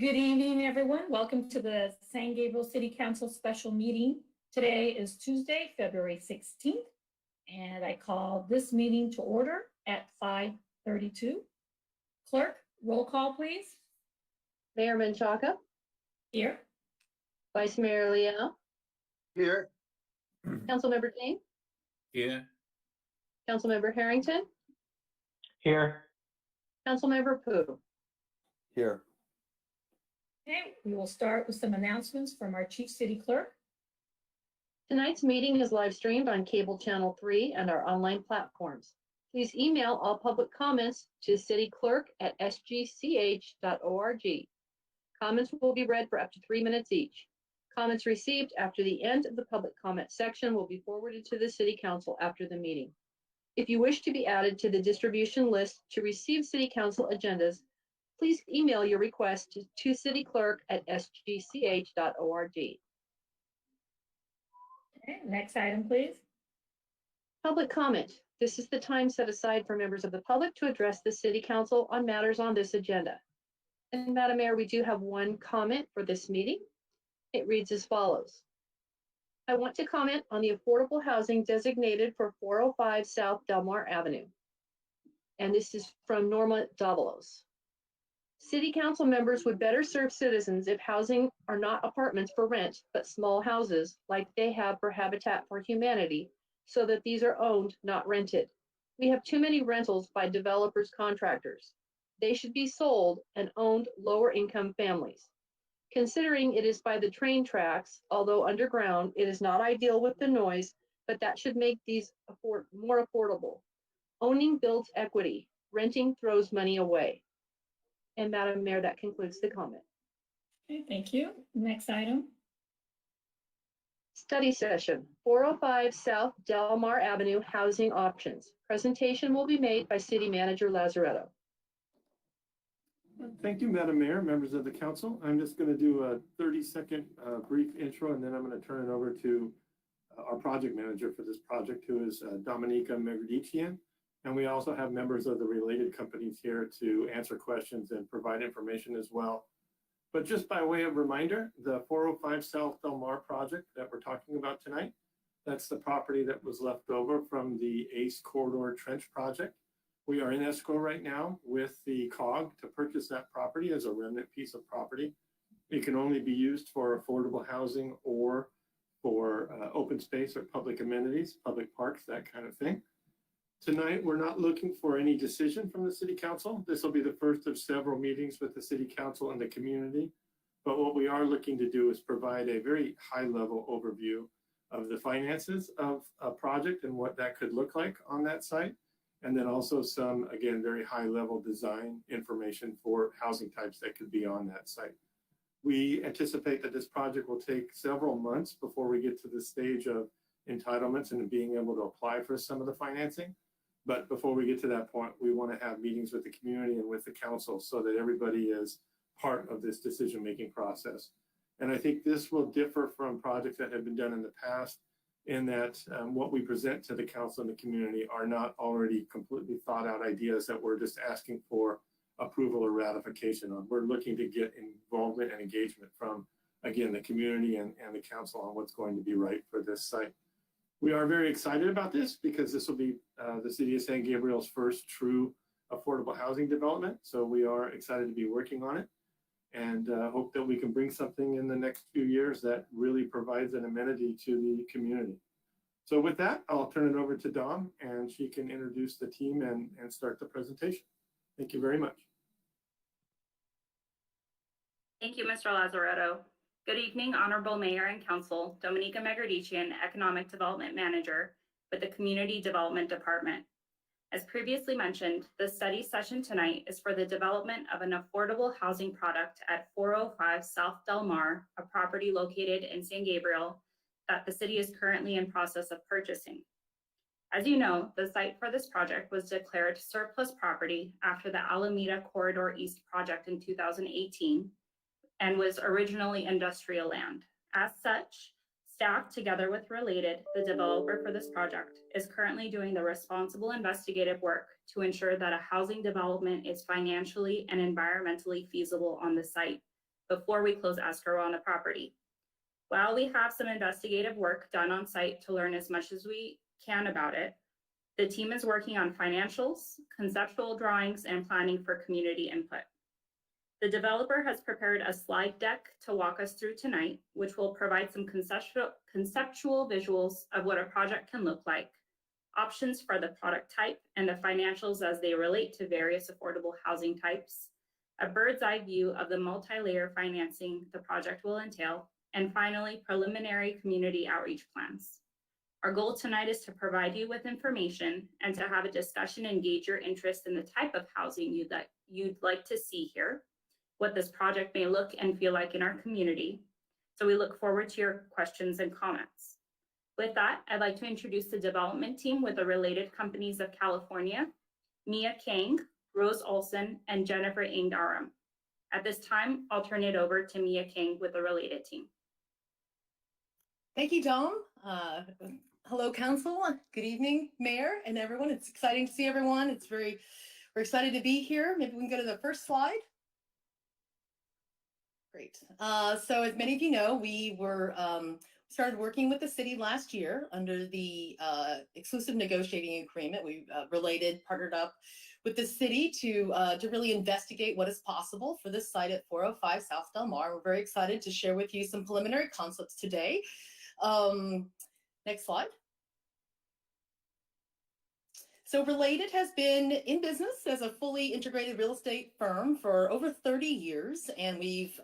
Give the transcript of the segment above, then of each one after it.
Good evening, everyone. Welcome to the San Gabriel City Council special meeting. Today is Tuesday, February 16th, and I call this meeting to order at 5:32. Clerk, roll call, please. Mayor Menchaca, Here. Vice Mayor Leal, Here. Councilmember King, Here. Councilmember Harrington, Here. Councilmember Pu. Here. Okay, we will start with some announcements from our Chief City Clerk. Tonight's meeting is live streamed on Cable Channel 3 and our online platforms. Please email all public comments to cityclerk@sgch.org. Comments will be read for up to 3 minutes each. Comments received after the end of the public comment section will be forwarded to the City Council after the meeting. If you wish to be added to the distribution list to receive City Council agendas, please email your request to cityclerk@sgch.org. Okay, next item, please. Public comment. This is the time set aside for members of the public to address the City Council on matters on this agenda. And Madam Mayor, we do have one comment for this meeting. It reads as follows. I want to comment on the affordable housing designated for 405 South Delmar Avenue. And this is from Norma Davalos. City Council members would better serve citizens if housing are not apartments for rent, but small houses like they have for Habitat for Humanity, so that these are owned, not rented. We have too many rentals by developers, contractors. They should be sold and owned lower income families. Considering it is by the train tracks, although underground, it is not ideal with the noise, but that should make these more affordable. Owning builds equity. Renting throws money away. And Madam Mayor, that concludes the comment. Okay, thank you. Next item. Study session, 405 South Delmar Avenue housing options. Presentation will be made by City Manager Lazaretto. Thank you, Madam Mayor, members of the council. I'm just going to do a 30-second brief intro, and then I'm going to turn it over to our project manager for this project, who is Dominika Megredician. And we also have members of the related companies here to answer questions and provide information as well. But just by way of reminder, the 405 South Delmar project that we're talking about tonight, that's the property that was left over from the ACE Corridor Trench project. We are in escrow right now with the COG to purchase that property as a remnant piece of property. It can only be used for affordable housing or for open space or public amenities, public parks, that kind of thing. Tonight, we're not looking for any decision from the City Council. This will be the first of several meetings with the City Council and the community. But what we are looking to do is provide a very high-level overview of the finances of a project and what that could look like on that site. And then also some, again, very high-level design information for housing types that could be on that site. We anticipate that this project will take several months before we get to the stage of entitlements and being able to apply for some of the financing. But before we get to that point, we want to have meetings with the community and with the council so that everybody is part of this decision-making process. And I think this will differ from projects that have been done in the past in that what we present to the council and the community are not already completely thought out ideas that we're just asking for approval or ratification on. We're looking to get involvement and engagement from, again, the community and the council on what's going to be right for this site. We are very excited about this because this will be the City of San Gabriel's first true affordable housing development. So we are excited to be working on it and hope that we can bring something in the next few years that really provides an amenity to the community. So with that, I'll turn it over to Dom and she can introduce the team and start the presentation. Thank you very much. Thank you, Mr. Lazaretto. Good evening, Honorable Mayor and Council. Dominika Megredician, Economic Development Manager with the Community Development Department. As previously mentioned, the study session tonight is for the development of an affordable housing product at 405 South Delmar, a property located in San Gabriel that the city is currently in process of purchasing. As you know, the site for this project was declared surplus property after the Alameda Corridor East project in 2018 and was originally industrial land. As such, staff, together with Related, the developer for this project, is currently doing the responsible investigative work to ensure that a housing development is financially and environmentally feasible on the site before we close escrow on the property. While we have some investigative work done on site to learn as much as we can about it, the team is working on financials, conceptual drawings, and planning for community input. The developer has prepared a slide deck to walk us through tonight, which will provide some conceptual visuals of what a project can look like, options for the product type, and the financials as they relate to various affordable housing types, a bird's eye view of the multi-layer financing the project will entail, and finally, preliminary community outreach plans. Our goal tonight is to provide you with information and to have a discussion and gauge your interest in the type of housing you'd like to see here, what this project may look and feel like in our community. So we look forward to your questions and comments. With that, I'd like to introduce the development team with the Related Companies of California, Mia Kang, Rose Olson, and Jennifer Ingdaram. At this time, I'll turn it over to Mia Kang with the Related team. Thank you, Dom. Hello, Council. Good evening, Mayor and everyone. It's exciting to see everyone. We're excited to be here. Maybe we can go to the first slide. Great. So as many of you know, we started working with the city last year under the exclusive negotiating agreement. We partnered up with the city to really investigate what is possible for this site at 405 South Del Mar. We're very excited to share with you some preliminary concepts today. Next slide. So Related has been in business as a fully integrated real estate firm for over 30 years, and we've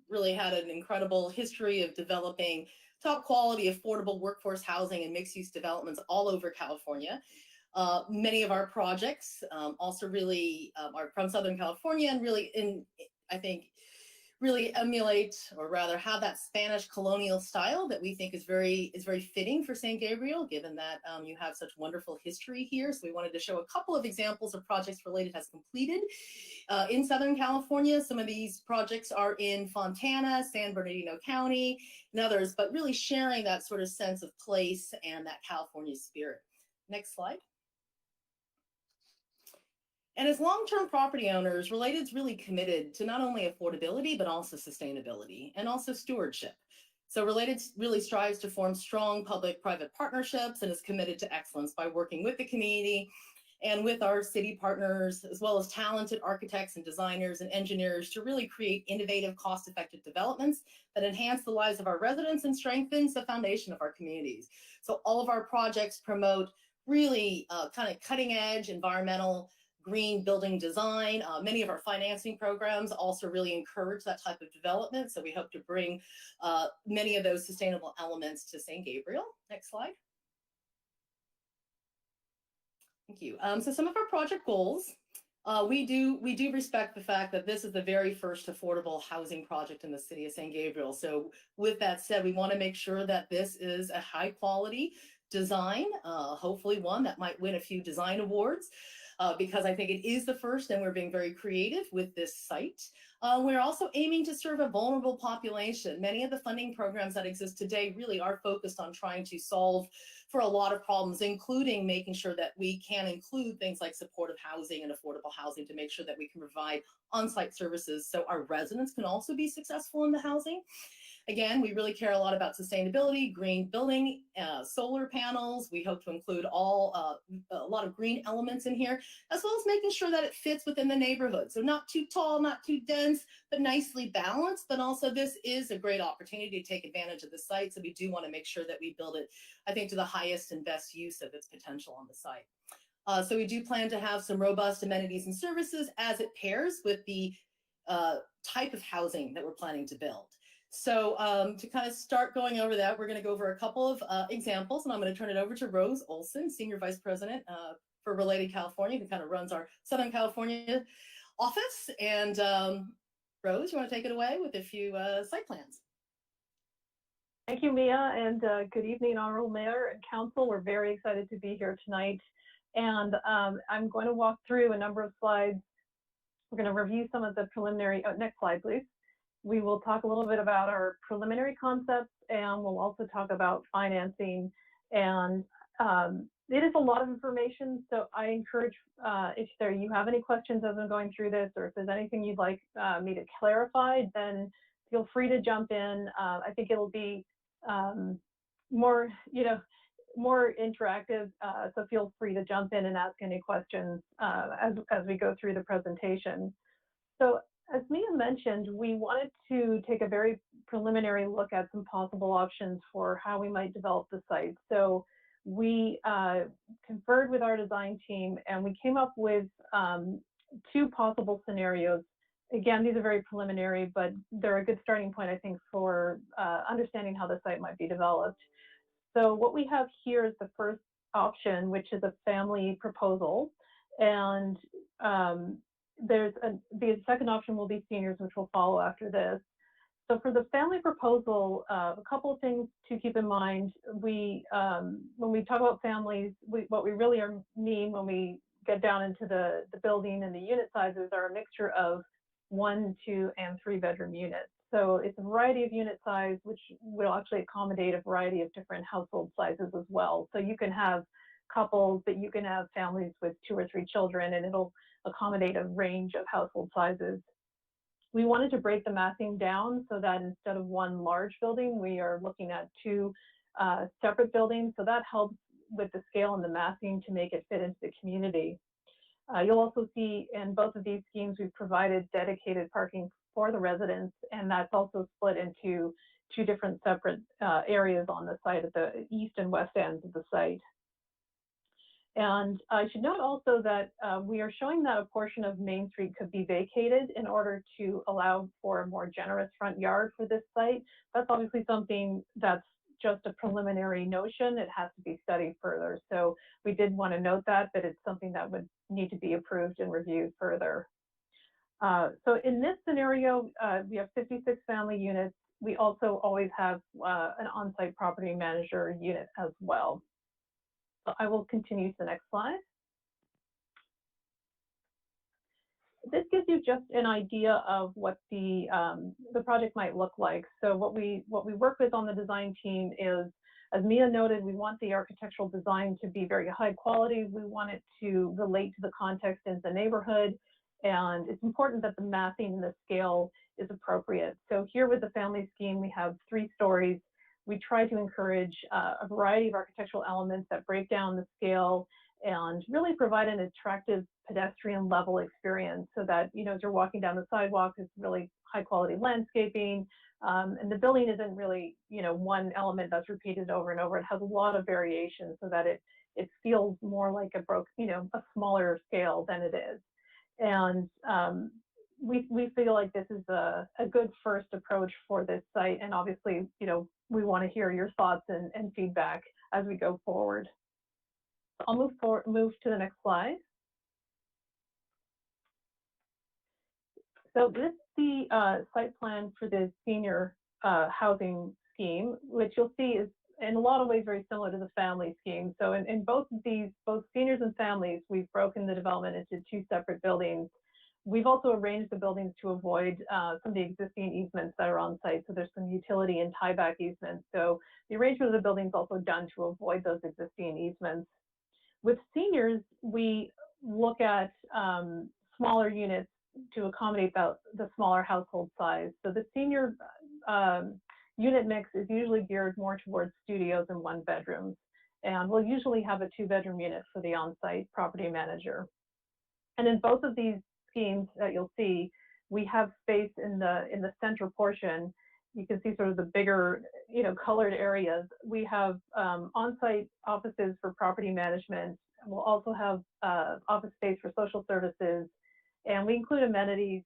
really had an incredible history of developing top quality, affordable workforce housing and mixed-use developments all over California. Many of our projects also really are from Southern California and really, I think, really emulate, or rather have that Spanish colonial style that we think is very fitting for San Gabriel, given that you have such wonderful history here. So we wanted to show a couple of examples of projects Related has completed in Southern California. Some of these projects are in Fontana, San Bernardino County, and others, but really sharing that sort of sense of place and that California spirit. Next slide. And as long-term property owners, Related's really committed to not only affordability, but also sustainability and also stewardship. So Related really strives to form strong public-private partnerships and is committed to excellence by working with the community and with our city partners, as well as talented architects and designers and engineers to really create innovative, cost-effective developments that enhance the lives of our residents and strengthens the foundation of our communities. So all of our projects promote really kind of cutting-edge environmental green building design. Many of our financing programs also really encourage that type of development. So we hope to bring many of those sustainable elements to San Gabriel. Next slide. Thank you. So some of our project goals, we do respect the fact that this is the very first affordable housing project in the city of San Gabriel. So with that said, we want to make sure that this is a high quality design, hopefully one that might win a few design awards. Because I think it is the first and we're being very creative with this site. We're also aiming to serve a vulnerable population. Many of the funding programs that exist today really are focused on trying to solve for a lot of problems, including making sure that we can include things like supportive housing and affordable housing to make sure that we can provide on-site services so our residents can also be successful in the housing. Again, we really care a lot about sustainability, green building, solar panels. We hope to include a lot of green elements in here, as well as making sure that it fits within the neighborhood. So not too tall, not too dense, but nicely balanced. But also this is a great opportunity to take advantage of the site. So we do want to make sure that we build it, I think, to the highest and best use of its potential on the site. So we do plan to have some robust amenities and services as it pairs with the type of housing that we're planning to build. So to kind of start going over that, we're going to go over a couple of examples, and I'm going to turn it over to Rose Olson, Senior Vice President for Related California, who kind of runs our Southern California office. And Rose, you want to take it away with a few site plans? Thank you, Mia, and good evening, Honorable Mayor and Council. We're very excited to be here tonight. And I'm going to walk through a number of slides. We're going to review some of the preliminary, next slide, please. We will talk a little bit about our preliminary concepts, and we'll also talk about financing and it is a lot of information, so I encourage if you have any questions as I'm going through this, or if there's anything you'd like me to clarify, then feel free to jump in. I think it'll be more, more interactive, so feel free to jump in and ask any questions as we go through the presentation. So as Mia mentioned, we wanted to take a very preliminary look at some possible options for how we might develop the site. So we conferred with our design team and we came up with 2 possible scenarios. Again, these are very preliminary, but they're a good starting point, I think, for understanding how the site might be developed. So what we have here is the first option, which is a family proposal. And the second option will be seniors, which will follow after this. So for the family proposal, a couple of things to keep in mind. When we talk about families, what we really mean when we get down into the building and the unit sizes are a mixture of 1, 2, and 3 bedroom units. So it's a variety of unit size, which will actually accommodate a variety of different household sizes as well. So you can have couples, but you can have families with 2 or 3 children, and it'll accommodate a range of household sizes. We wanted to break the massing down so that instead of 1 large building, we are looking at 2 separate buildings. So that helps with the scale and the massing to make it fit into the community. You'll also see in both of these schemes, we've provided dedicated parking for the residents, and that's also split into 2 different separate areas on the site at the east and west ends of the site. And I should note also that we are showing that a portion of Main Street could be vacated in order to allow for a more generous front yard for this site. That's obviously something that's just a preliminary notion. It has to be studied further. So we did want to note that, but it's something that would need to be approved and reviewed further. So in this scenario, we have 56 family units. We also always have an on-site property manager unit as well. So I will continue to the next slide. This gives you just an idea of what the project might look like. So what we work with on the design team is, as Mia noted, we want the architectural design to be very high quality. We want it to relate to the context in the neighborhood. And it's important that the massing and the scale is appropriate. So here with the family scheme, we have 3 stories. We try to encourage a variety of architectural elements that break down the scale and really provide an attractive pedestrian level experience so that, as you're walking down the sidewalk, it's really high quality landscaping. And the building isn't really, one element that's repeated over and over. It has a lot of variation so that it feels more like a smaller scale than it is. And we feel like this is a good first approach for this site. And obviously, we want to hear your thoughts and feedback as we go forward. I'll move to the next slide. So this is the site plan for the senior housing scheme, which you'll see is in a lot of ways very similar to the family scheme. So in both of these, both seniors and families, we've broken the development into 2 separate buildings. We've also arranged the buildings to avoid some of the existing easements that are on site. So there's some utility and tieback easements. So the arrangement of the building is also done to avoid those existing easements. With seniors, we look at smaller units to accommodate the smaller household size. So the senior unit mix is usually geared more towards studios and 1 bedrooms. And we'll usually have a 2-bedroom unit for the on-site property manager. And in both of these schemes that you'll see, we have space in the center portion. You can see sort of the bigger, colored areas. We have on-site offices for property management. We'll also have office space for social services, and we include amenities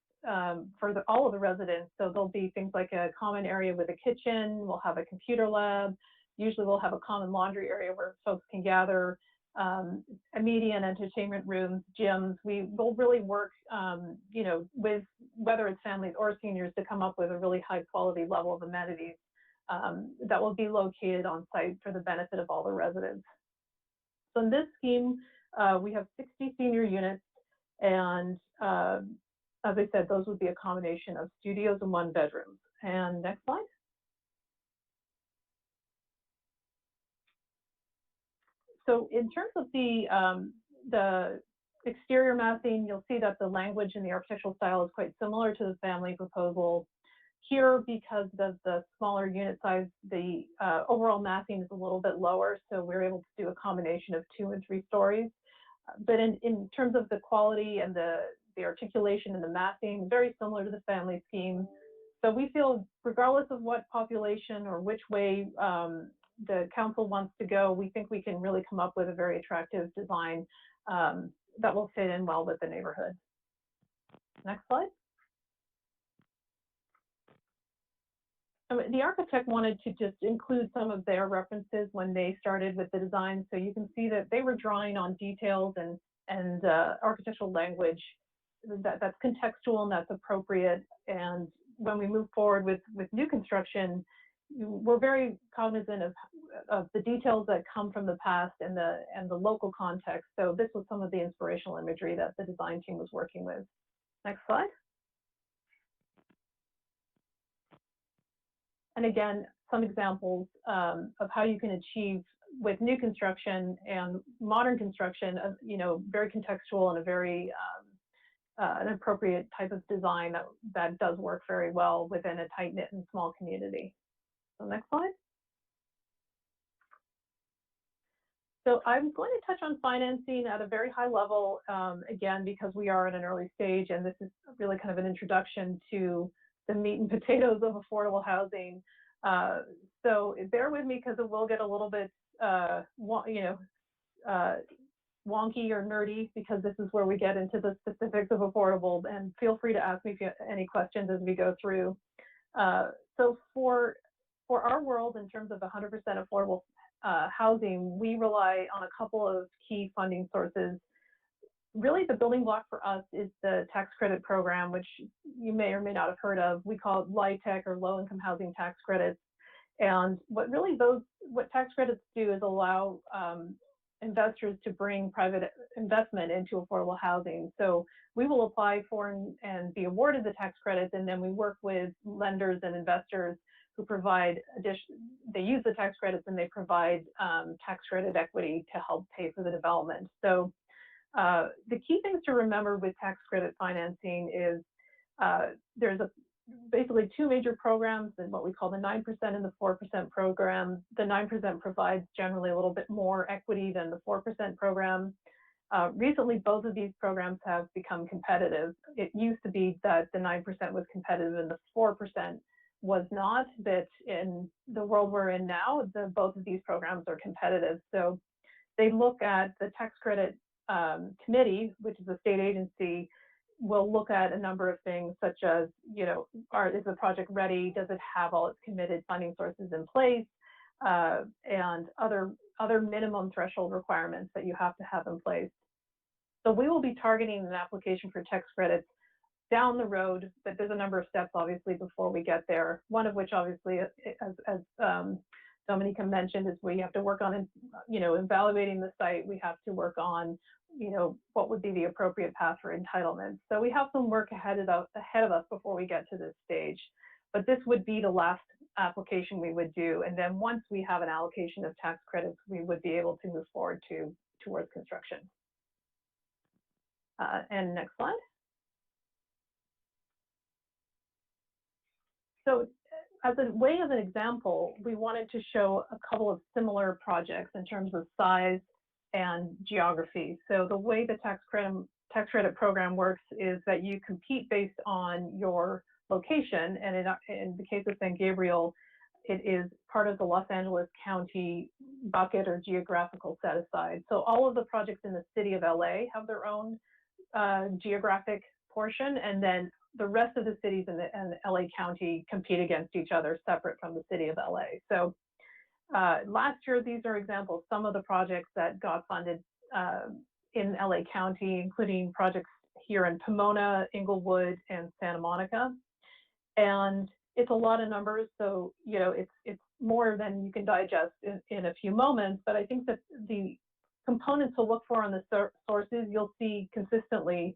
for all of the residents. So there'll be things like a common area with a kitchen. We'll have a computer lab. Usually we'll have a common laundry area where folks can gather. A media and entertainment rooms, gyms. We will really work, with whether it's families or seniors to come up with a really high quality level of amenities that will be located on site for the benefit of all the residents. So in this scheme, we have 60 senior units, and as I said, those would be a combination of studios and 1 bedrooms. And next slide. So in terms of the exterior massing, you'll see that the language in the architectural style is quite similar to the family proposal. Here, because of the smaller unit size, the overall massing is a little bit lower, so we're able to do a combination of 2 and 3 stories. But in terms of the quality and the articulation and the massing, very similar to the family scheme. So we feel, regardless of what population or which way the council wants to go, we think we can really come up with a very attractive design that will fit in well with the neighborhood. Next slide. The architect wanted to just include some of their references when they started with the design, so you can see that they were drawing on details and architectural language that's contextual and that's appropriate. And when we move forward with new construction, we're very cognizant of the details that come from the past and the local context. So this was some of the inspirational imagery that the design team was working with. Next slide. And again, some examples of how you can achieve with new construction and modern construction, very contextual and a very an appropriate type of design that does work very well within a tight-knit and small community. So next slide. So I'm going to touch on financing at a very high level, again, because we are at an early stage, and this is really kind of an introduction to the meat and potatoes of affordable housing. So bear with me because it will get a little bit, wonky or nerdy, because this is where we get into the specifics of affordable, and feel free to ask me if you have any questions as we go through. So for our world, in terms of 100% affordable housing, we rely on a couple of key funding sources. Really, the building block for us is the tax credit program, which you may or may not have heard of. We call it LIHTC, or low income housing tax credits. And what tax credits do is allow investors to bring private investment into affordable housing. So we will apply for and be awarded the tax credits, and then we work with lenders and investors who provide they use the tax credits and they provide tax credit equity to help pay for the development. So the key things to remember with tax credit financing is there's basically 2 major programs, and what we call the 9% and the 4% program. The 9% provides generally a little bit more equity than the 4% program. Recently, both of these programs have become competitive. It used to be that the 9% was competitive and the 4% was not, but in the world we're in now, both of these programs are competitive. So they look at the tax credit committee, which is a state agency, will look at a number of things such as, is the project ready? Does it have all its committed funding sources in place? And other minimum threshold requirements that you have to have in place. So we will be targeting an application for tax credits down the road, but there's a number of steps, obviously, before we get there. One of which, obviously, as Dominica mentioned, is we have to work on, evaluating the site. We have to work on, what would be the appropriate path for entitlement. So we have some work ahead of us before we get to this stage. But this would be the last application we would do. And then once we have an allocation of tax credits, we would be able to move forward towards construction. And next slide. So as a way of an example, we wanted to show a couple of similar projects in terms of size and geography. So the way the tax credit program works is that you compete based on your location, and in the case of San Gabriel, it is part of the Los Angeles County bucket or geographical set aside. So all of the projects in the city of LA have their own geographic portion, and then the rest of the cities in the LA County compete against each other separate from the city of LA. So last year, these are examples, some of the projects that got funded in LA County, including projects here in Pomona, Inglewood, and Santa Monica. And it's a lot of numbers, so it's more than you can digest in a few moments, but I think that the components to look for on the sources, you'll see consistently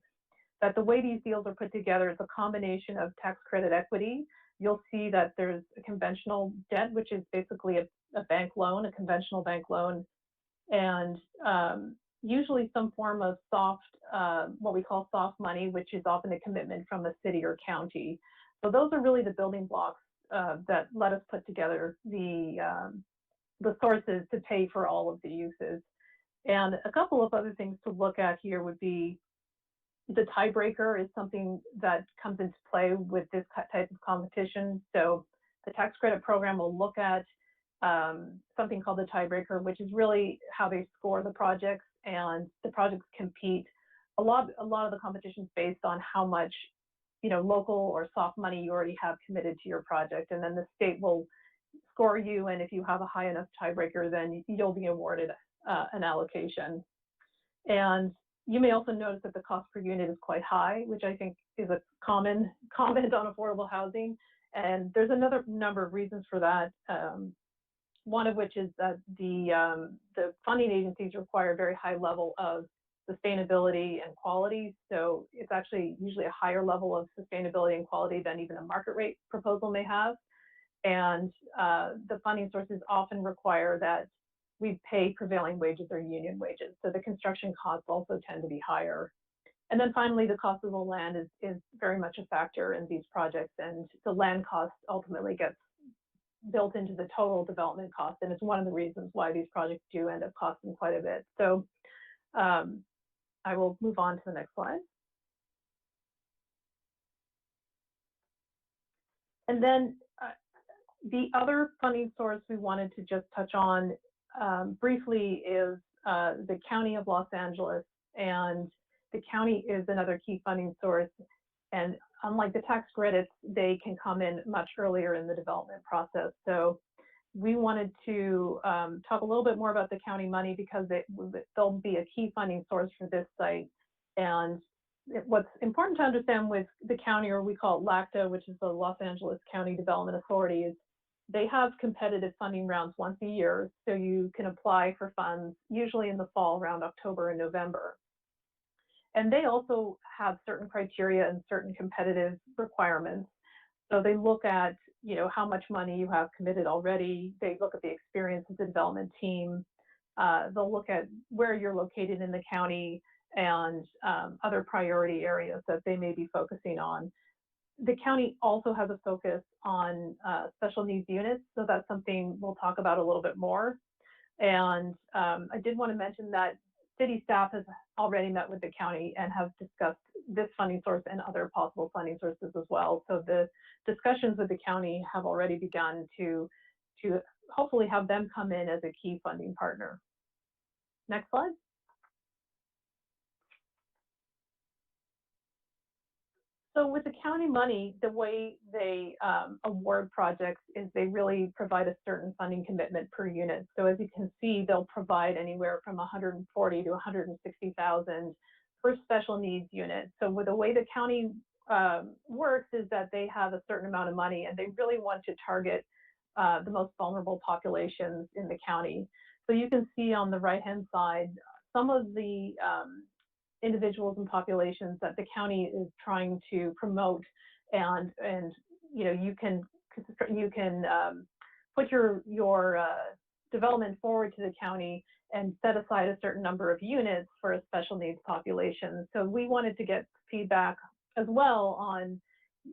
that the way these deals are put together is a combination of tax credit equity. You'll see that there's a conventional debt, which is basically a bank loan, a conventional bank loan. and usually some form of soft, what we call soft money, which is often a commitment from a city or county. So those are really the building blocks that let us put together the sources to pay for all of the uses. And a couple of other things to look at here would be the tiebreaker is something that comes into play with this type of competition. So the tax credit program will look at something called the tiebreaker, which is really how they score the projects, and the projects compete. A lot of the competition is based on how much, local or soft money you already have committed to your project, and then the state will score you, and if you have a high enough tiebreaker, then you'll be awarded an allocation. And you may also notice that the cost per unit is quite high, which I think is a common comment on affordable housing. And there's another number of reasons for that. One of which is that the funding agencies require a very high level of sustainability and quality. So it's actually usually a higher level of sustainability and quality than even a market rate proposal may have. And the funding sources often require that we pay prevailing wages or union wages. So the construction costs also tend to be higher. And then finally, the cost of the land is very much a factor in these projects, and the land cost ultimately gets built into the total development cost, and it's one of the reasons why these projects do end up costing quite a bit. So I will move on to the next slide. And then the other funding source we wanted to just touch on briefly is the County of Los Angeles, and the county is another key funding source. And unlike the tax credits, they can come in much earlier in the development process. So we wanted to talk a little bit more about the county money because they'll be a key funding source for this site. And what's important to understand with the county, or we call it LACTA, which is the Los Angeles County Development Authority, is they have competitive funding rounds once a year. So you can apply for funds usually in the fall around October and November. And they also have certain criteria and certain competitive requirements. So they look at, how much money you have committed already. They look at the experience of the development team. They'll look at where you're located in the county and other priority areas that they may be focusing on. The county also has a focus on special needs units. So that's something we'll talk about a little bit more. And I did want to mention that city staff has already met with the county and have discussed this funding source and other possible funding sources as well. So the discussions with the county have already begun to hopefully have them come in as a key funding partner. Next slide. So with the county money, the way they award projects is they really provide a certain funding commitment per unit. So as you can see, they'll provide anywhere from 140 to 160,000 per special needs unit. So with the way the county works is that they have a certain amount of money, and they really want to target the most vulnerable populations in the county. So you can see on the right-hand side some of the individuals and populations that the county is trying to promote, and you can put your development forward to the county and set aside a certain number of units for a special needs population. So we wanted to get feedback as well on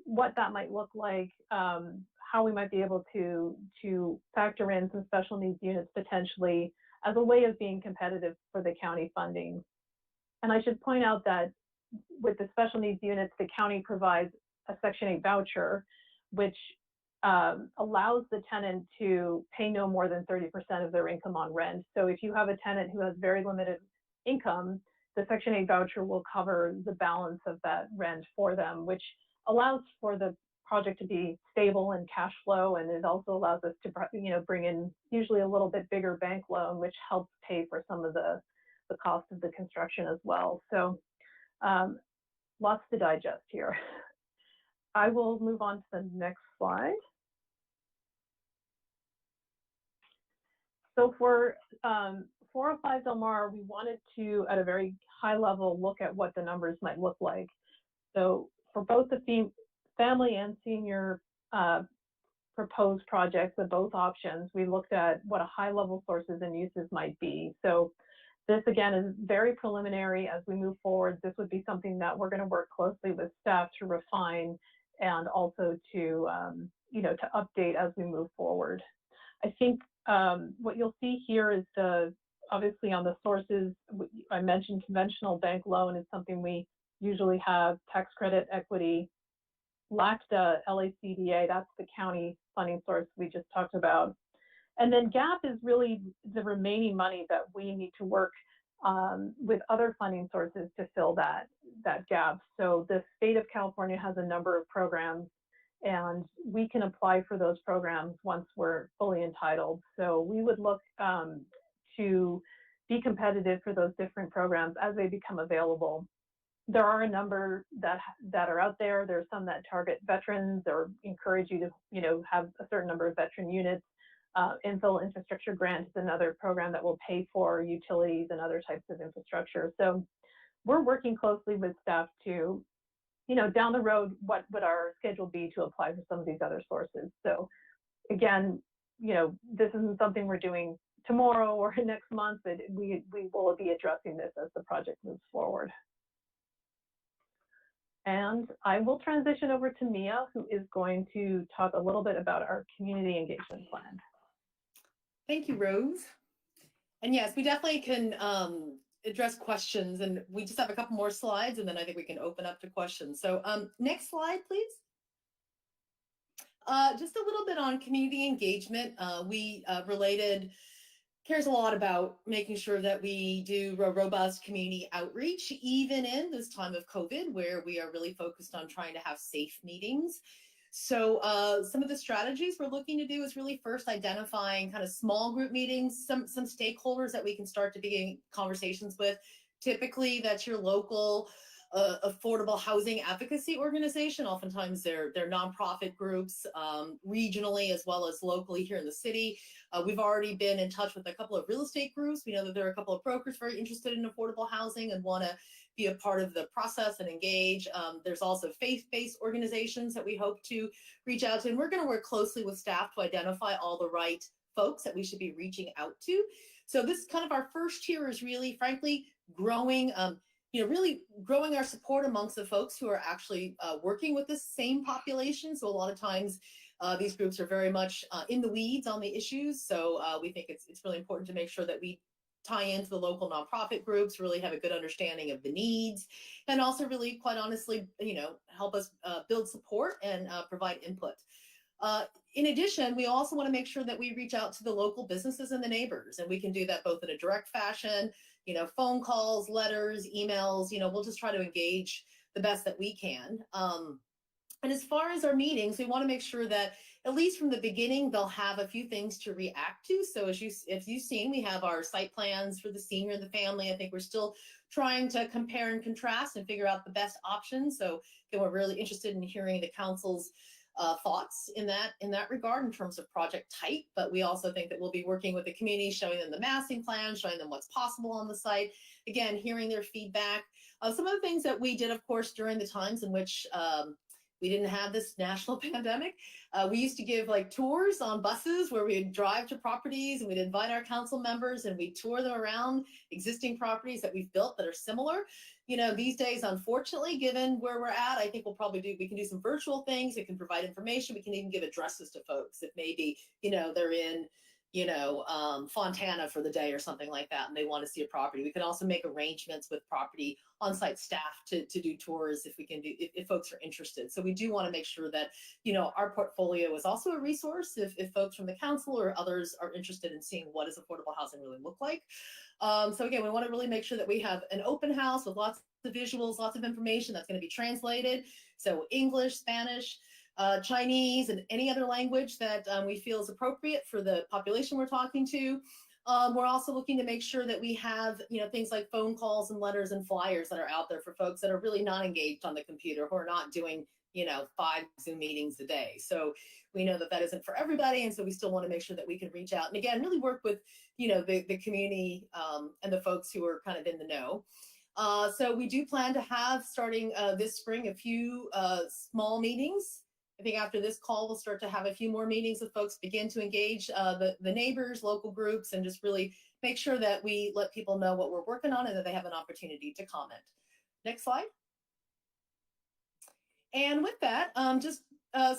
what that might look like, how we might be able to factor in some special needs units potentially as a way of being competitive for the county funding. And I should point out that with the special needs units, the county provides a Section 8 voucher, which allows the tenant to pay no more than 30% of their income on rent. So if you have a tenant who has very limited income, the Section 8 voucher will cover the balance of that rent for them, which allows for the project to be stable and cash flow. And it also allows us to bring in usually a little bit bigger bank loan, which helps pay for some of the cost of the construction as well. So lots to digest here. I will move on to the next slide. So for 405 Del Mar, we wanted to, at a very high level, look at what the numbers might look like. So for both the family and senior proposed projects with both options. We looked at what a high-level sources and uses might be. So this, again, is very preliminary. As we move forward, this would be something that we're going to work closely with staff to refine and also to, to update as we move forward. I think what you'll see here is obviously on the sources, I mentioned conventional bank loan is something we usually have, tax credit, equity, LACTA, LACDA, that's the county funding source we just talked about. And then GAP is really the remaining money that we need to work with other funding sources to fill that gap. So the state of California has a number of programs, and we can apply for those programs once we're fully entitled. So we would look to be competitive for those different programs as they become available. There are a number that are out there. There's some that target veterans or encourage you to, have a certain number of veteran units. Infill infrastructure grant is another program that will pay for utilities and other types of infrastructure. So we're working closely with staff to, down the road, what would our schedule be to apply for some of these other sources. So again, this isn't something we're doing tomorrow or next month, but we will be addressing this as the project moves forward. And I will transition over to Mia, who is going to talk a little bit about our community engagement plan. Thank you, Rose. And yes, we definitely can address questions, and we just have a couple more slides, and then I think we can open up to questions. So next slide, please. Just a little bit on community engagement. We cares a lot about making sure that we do robust community outreach, even in this time of COVID, where we are really focused on trying to have safe meetings. So some of the strategies we're looking to do is really first identifying kind of small group meetings, some stakeholders that we can start to begin conversations with. Typically, that's your local affordable housing advocacy organization. Oftentimes they're nonprofit groups, regionally as well as locally here in the city. We've already been in touch with a couple of real estate groups. We know that there are a couple of brokers very interested in affordable housing and want to be a part of the process and engage. There's also faith-based organizations that we hope to reach out to, and we're going to work closely with staff to identify all the right folks that we should be reaching out to. So this kind of our first tier is really, frankly, growing really growing our support amongst the folks who are actually working with this same population. So a lot of times these groups are very much in the weeds on the issues. So we think it's really important to make sure that we tie into the local nonprofit groups, really have a good understanding of the needs, and also really, quite honestly, help us build support and provide input. In addition, we also want to make sure that we reach out to the local businesses and the neighbors, and we can do that both in a direct fashion, phone calls, letters, emails, we'll just try to engage the best that we can. And as far as our meetings, we want to make sure that at least from the beginning, they'll have a few things to react to. So if you've seen, we have our site plans for the senior and the family. I think we're still trying to compare and contrast and figure out the best options. So again, we're really interested in hearing the council's thoughts in that regard in terms of project type, but we also think that we'll be working with the community, showing them the massing plan, showing them what's possible on the site, again, hearing their feedback. Some of the things that we did, of course, during the times in which we didn't have this national pandemic, we used to give tours on buses where we'd drive to properties and we'd invite our council members and we'd tour them around existing properties that we've built that are similar. These days, unfortunately, given where we're at, I think we can do some virtual things. It can provide information. We can even give addresses to folks if maybe, they're in, Fontana for the day or something like that, and they want to see a property. We can also make arrangements with property on-site staff to do tours if folks are interested. So we do want to make sure that, our portfolio is also a resource if folks from the council or others are interested in seeing what does affordable housing really look like. So again, we want to really make sure that we have an open house with lots of visuals, lots of information that's going to be translated. So English, Spanish, Chinese, and any other language that we feel is appropriate for the population we're talking to. We're also looking to make sure that we have, things like phone calls and letters and flyers that are out there for folks that are really not engaged on the computer, who are not doing, 5 Zoom meetings a day. So we know that isn't for everybody. And so we still want to make sure that we can reach out and again, really work with, the community and the folks who are kind of in the know. So we do plan to have, starting this spring, a few small meetings I think after this call, we'll start to have a few more meetings with folks, begin to engage the neighbors, local groups, and just really make sure that we let people know what we're working on and that they have an opportunity to comment. Next slide. And with that, just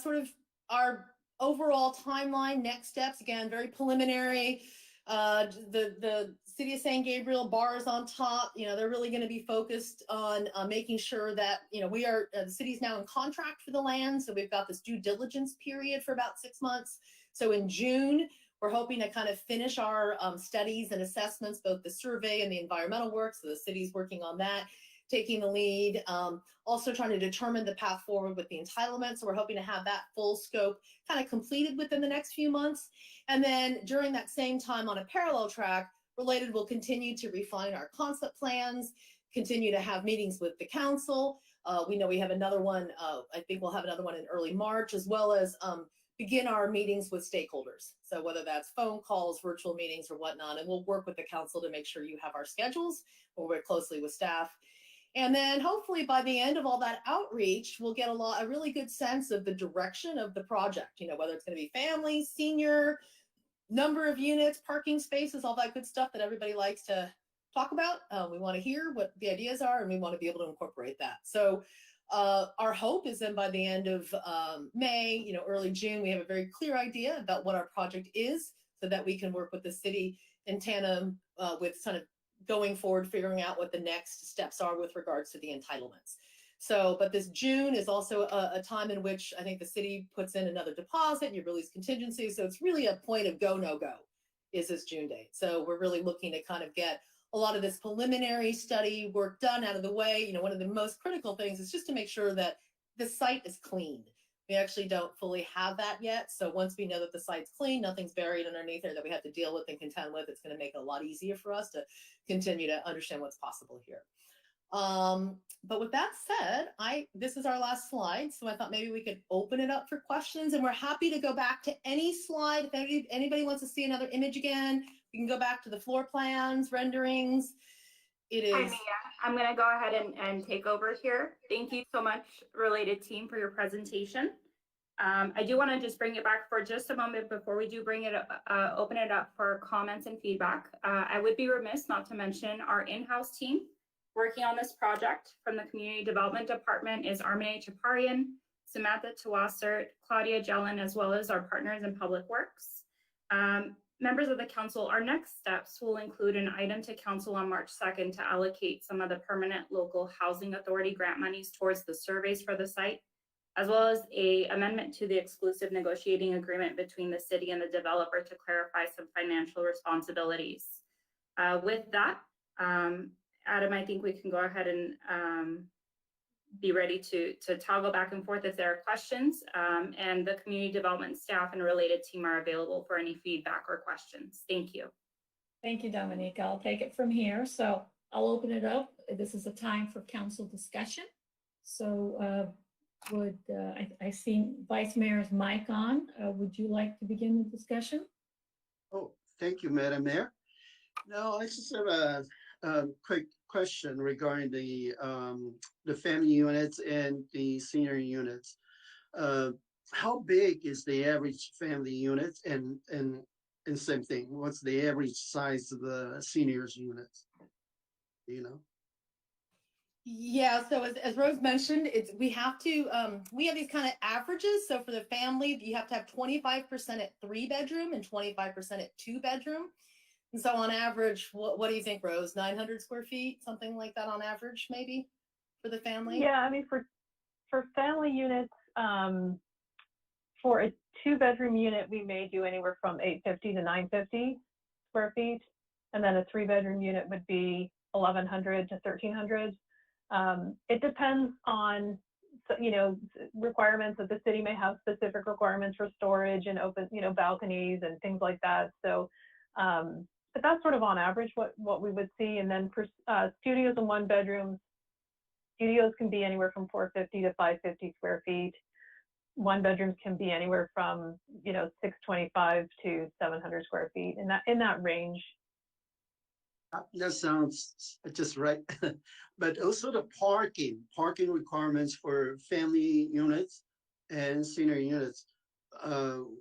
sort of our overall timeline, next steps, again, very preliminary. The city of San Gabriel bars on top, they're really going to be focused on making sure that, the city's now in contract for the land. So we've got this due diligence period for about 6 months. So in June, we're hoping to kind of finish our studies and assessments, both the survey and the environmental work. So the city's working on that, taking the lead, also trying to determine the path forward with the entitlement. So we're hoping to have that full scope kind of completed within the next few months. And then during that same time on a parallel track, Related will continue to refine our concept plans, continue to have meetings with the council. We know we have another one, I think we'll have another one in early March, as well as begin our meetings with stakeholders. So whether that's phone calls, virtual meetings, or whatnot, and we'll work with the council to make sure you have our schedules. We'll work closely with staff. And then hopefully by the end of all that outreach, we'll get a really good sense of the direction of the project, whether it's going to be family, senior, number of units, parking spaces, all that good stuff that everybody likes to talk about. We want to hear what the ideas are, and we want to be able to incorporate that. So our hope is then by the end of May, early June, we have a very clear idea about what our project is so that we can work with the city in tandem with kind of going forward, figuring out what the next steps are with regards to the entitlements. So, but this June is also a time in which I think the city puts in another deposit, you release contingency. So it's really a point of go, no go is this June date. So we're really looking to kind of get a lot of this preliminary study work done out of the way. One of the most critical things is just to make sure that the site is clean. We actually don't fully have that yet. So once we know that the site's clean, nothing's buried underneath there that we have to deal with and contend with, it's going to make it a lot easier for us to continue to understand what's possible here. But with that said, this is our last slide. So I thought maybe we could open it up for questions, and we're happy to go back to any slide. If anybody wants to see another image again, we can go back to the floor plans, renderings. It is. Hi, Mia. I'm going to go ahead and take over here. Thank you so much, Related team, for your presentation. I do want to just bring it back for just a moment before we do open it up for comments and feedback. I would be remiss not to mention our in-house team working on this project. From the Community Development Department is Armine Chaparian, Samantha Tawassert, Claudia Jellin, as well as our partners in Public Works. Members of the council, our next steps will include an item to council on March 2nd to allocate some of the permanent local housing authority grant monies towards the surveys for the site, as well as an amendment to the exclusive negotiating agreement between the city and the developer to clarify some financial responsibilities. With that, Adam, I think we can go ahead and be ready to toggle back and forth if there are questions, and the community development staff and Related team are available for any feedback or questions. Thank you. Thank you, Dominique. I'll take it from here. So I'll open it up. This is a time for council discussion. So I see Vice Mayor's mic on. Would you like to begin the discussion? Oh, thank you, Madam Mayor. No, I just have a quick question regarding the family units and the senior units. How big is the average family unit, and same thing, what's the average size of the seniors units? Do you know? Yeah, so as Rose mentioned, we have these kind of averages. So for the family, you have to have 25% at 3-bedroom and 25% at 2-bedroom. And so on average, what do you think, Rose? 900 square feet, something like that on average, maybe for the family? Yeah, I mean, for family units, for a 2-bedroom unit, we may do anywhere from 850 to 950 square feet. And then a 3-bedroom unit would be 1,100 to 1,300. It depends on, requirements that the city may have specific requirements for storage and open, balconies and things like that. So, but that's sort of on average what we would see. And then for studios and 1-bedrooms, studios can be anywhere from 450 to 550 square feet. 1-bedrooms can be anywhere from 625 to 700 square feet, in that range. That sounds just right. But also the parking requirements for family units, and senior units,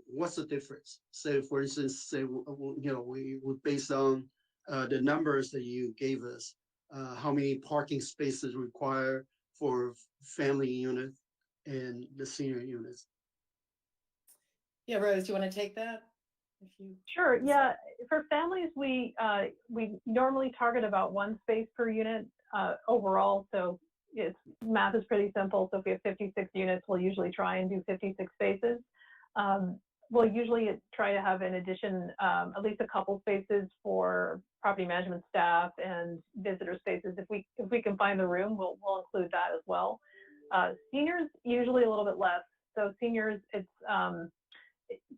what's the difference? Say, for instance, say, we based on the numbers that you gave us, how many parking spaces required for family unit and the senior units? Yeah, Rose, do you want to take that? If you Sure. Yeah. For families, we normally target about 1 space per unit overall. So math is pretty simple. So if we have 56 units, we'll usually try and do 56 spaces. We'll usually try to have in addition at least a couple spaces for property management staff and visitor spaces. If we can find the room, we'll include that as well. Seniors usually a little bit less. So seniors, it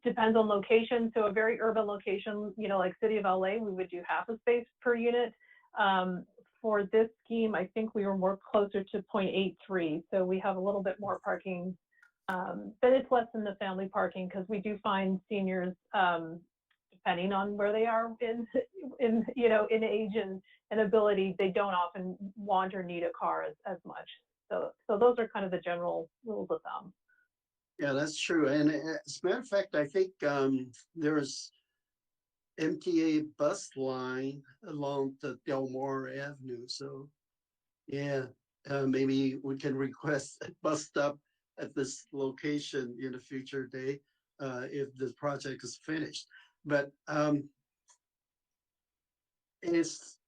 depends on location. So a very urban location, like City of LA, we would do half a space per unit. For this scheme, I think we were more closer to 0.83. So we have a little bit more parking, but it's less than the family parking because we do find seniors, depending on where they are in age and ability, they don't often want or need a car as much. So those are kind of the general rules of thumb. Yeah, that's true. And as a matter of fact, I think there's MTA bus line along the Delmore Avenue. So yeah, maybe we can request a bus stop at this location in a future day if the project is finished. But is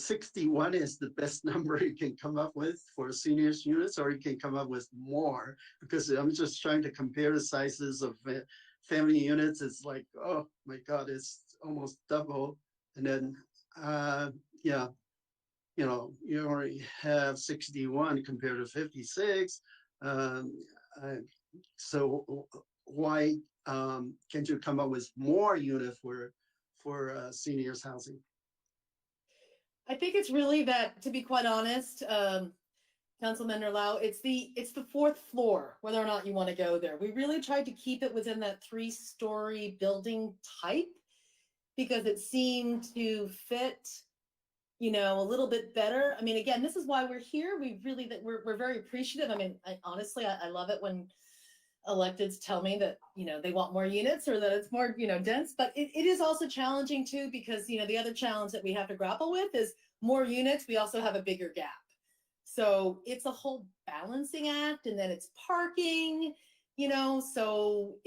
61 is the best number you can come up with for seniors units, or you can come up with more? Because I'm just trying to compare the sizes of family units. It's like, oh my God, it's almost double. And then, yeah, you already have 61 compared to 56. So why can't you come up with more units for seniors housing? I think it's really that, to be quite honest, Councilman Lau, it's the 4th floor, whether or not you want to go there. We really tried to keep it within that 3-story building type because it seemed to fit, a little bit better. I mean, again, this is why we're here. We're very appreciative. I mean, honestly, I love it when electeds tell me that, they want more units or that it's more, dense, but it is also challenging too, because, the other challenge that we have to grapple with is more units. We also have a bigger gap. So it's a whole balancing act, and then it's parking, so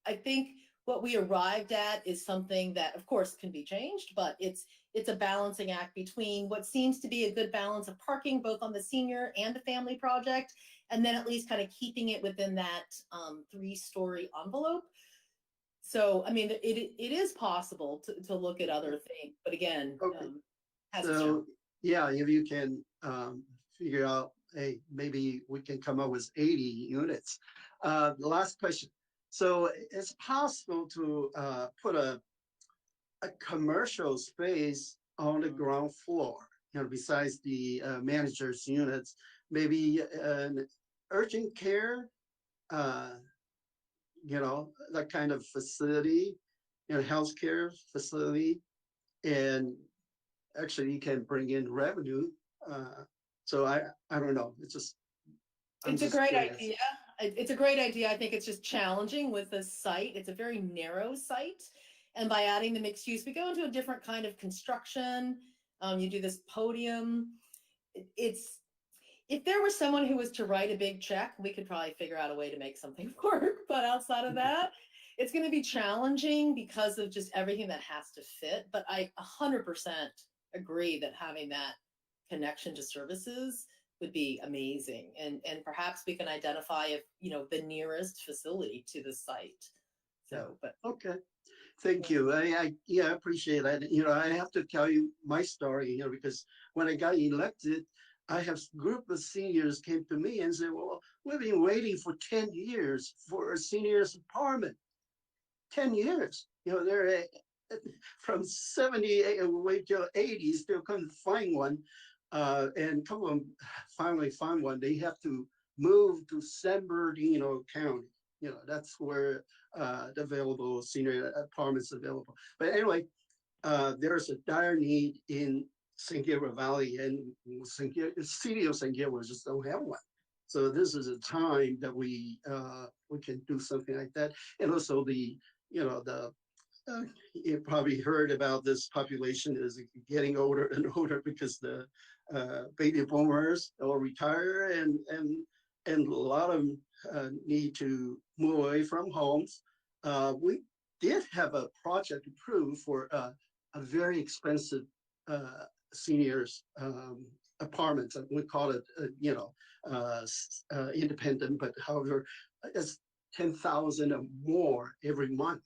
I think what we arrived at is something that of course can be changed, but it's a balancing act between what seems to be a good balance of parking, both on the senior and the family project, and then at least kind of keeping it within that 3-story envelope. So, I mean, it is possible to look at other things, but again, okay. So yeah, if you can figure out, hey, maybe we can come up with 80 units. The last question. So it's possible to put a commercial space on the ground floor, besides the manager's units, maybe an urgent care, that kind of facility, healthcare facility, and actually you can bring in revenue. So I don't know. It's a great idea. It's a great idea. I think it's just challenging with the site. It's a very narrow site. And by adding the mixed use, we go into a different kind of construction. You do this podium. If there was someone who was to write a big check, we could probably figure out a way to make something work. But outside of that, it's going to be challenging because of just everything that has to fit. But I 100% agree that having that connection to services would be amazing. And perhaps we can identify if, the nearest facility to the site. So, but okay. Thank you. I appreciate that. I have to tell you my story, because when I got elected, I have a group of seniors came to me and said, well, we've been waiting for 10 years for a senior's apartment. 10 years. They're from 78 way till 80, still couldn't find one. And a couple of them finally found one. They have to move to San Bernardino County. That's where the available senior apartments available. But anyway, there's a dire need in San Gabriel Valley, and City of San Gabriel just don't have one. So this is a time that we can do something like that. And also you probably heard about this population is getting older and older because the baby boomers will retire and a lot of them need to move away from homes. We did have a project approved for a very expensive seniors apartments. We call it, independent, but however, it's 10,000 or more every month.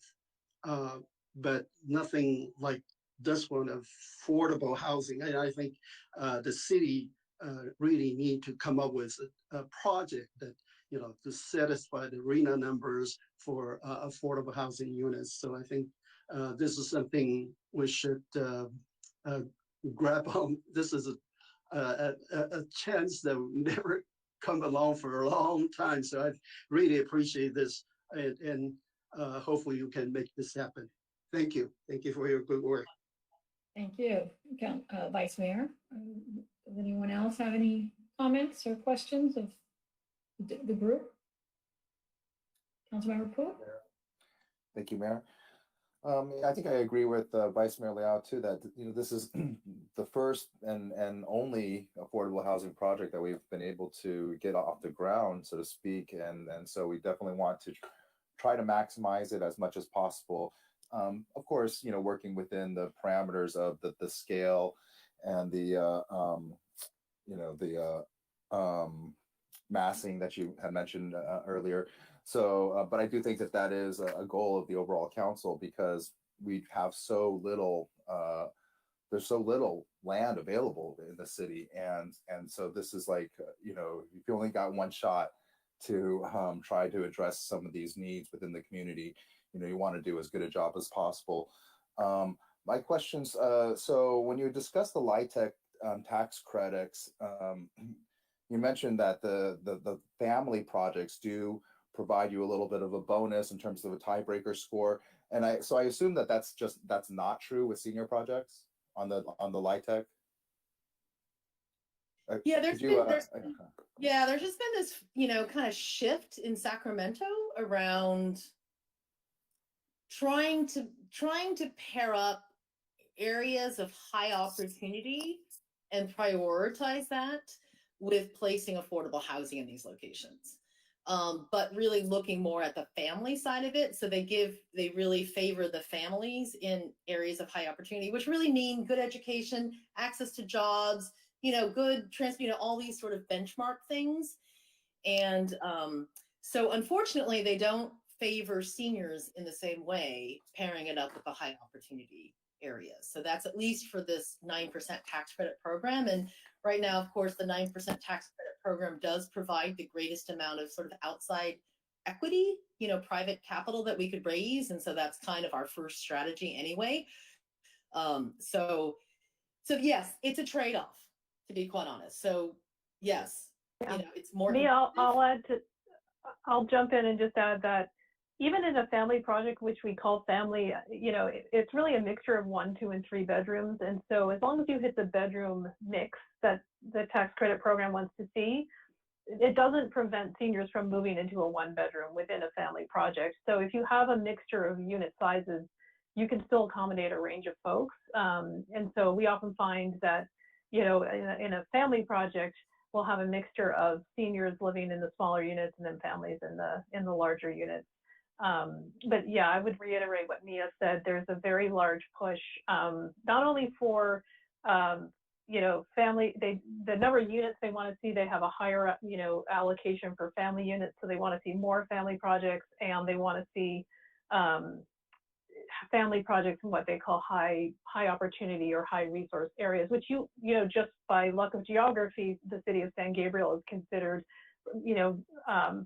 But nothing like this one, affordable housing. And I think the city really need to come up with a project that, to satisfy the RENA numbers for affordable housing units. So I think this is something we should grab on. This is a chance that will never come along for a long time. So I really appreciate this, and hopefully you can make this happen. Thank you. Thank you for your good work. Thank you, Vice Mayor. Does anyone else have any comments or questions of the group? Councilmember Pu? Thank you, Mayor. I think I agree with Vice Mayor Liao too, that this is the first and only affordable housing project that we've been able to get off the ground, so to speak, and so we definitely want to try to maximize it as much as possible. Of course, working within the parameters of the scale and the massing that you had mentioned earlier. So, but I do think that is a goal of the overall council, because we have so little, there's so little land available in the city. And so this is like, you've only got one shot to try to address some of these needs within the community. You want to do as good a job as possible. My questions, so when you discuss the LIHTC tax credits, you mentioned that the family projects do provide you a little bit of a bonus in terms of a tiebreaker score. And so I assume that's not true with senior projects on the LIHTC. Yeah, there's just been this, kind of shift in Sacramento around trying to pair up areas of high opportunity and prioritize that with placing affordable housing in these locations. But really looking more at the family side of it. So they really favor the families in areas of high opportunity, which really mean good education, access to jobs, good transport, all these sort of benchmark things. And so unfortunately, they don't favor seniors in the same way, pairing it up with the high opportunity areas. So that's at least for this 9% tax credit program. And right now, of course, the 9% tax credit program does provide the greatest amount of sort of outside equity, private capital that we could raise. And so that's kind of our first strategy anyway. So yes, it's a trade-off, to be quite honest. So yes, it's more. I'll jump in and just add that even in a family project, which we call family, it's really a mixture of 1, 2, and 3 bedrooms. And so as long as you hit the bedroom mix that the tax credit program wants to see, it doesn't prevent seniors from moving into a 1-bedroom within a family project. So if you have a mixture of unit sizes, you can still accommodate a range of folks. And so we often find that, in a family project, we'll have a mixture of seniors living in the smaller units and then families in the larger units. But yeah, I would reiterate what Mia said. There's a very large push, not only for, family, the number of units they want to see, they have a higher, allocation for family units. So they want to see more family projects, and they want to see family projects in what they call high opportunity or high resource areas, which just by luck of geography, the city of San Gabriel is considered,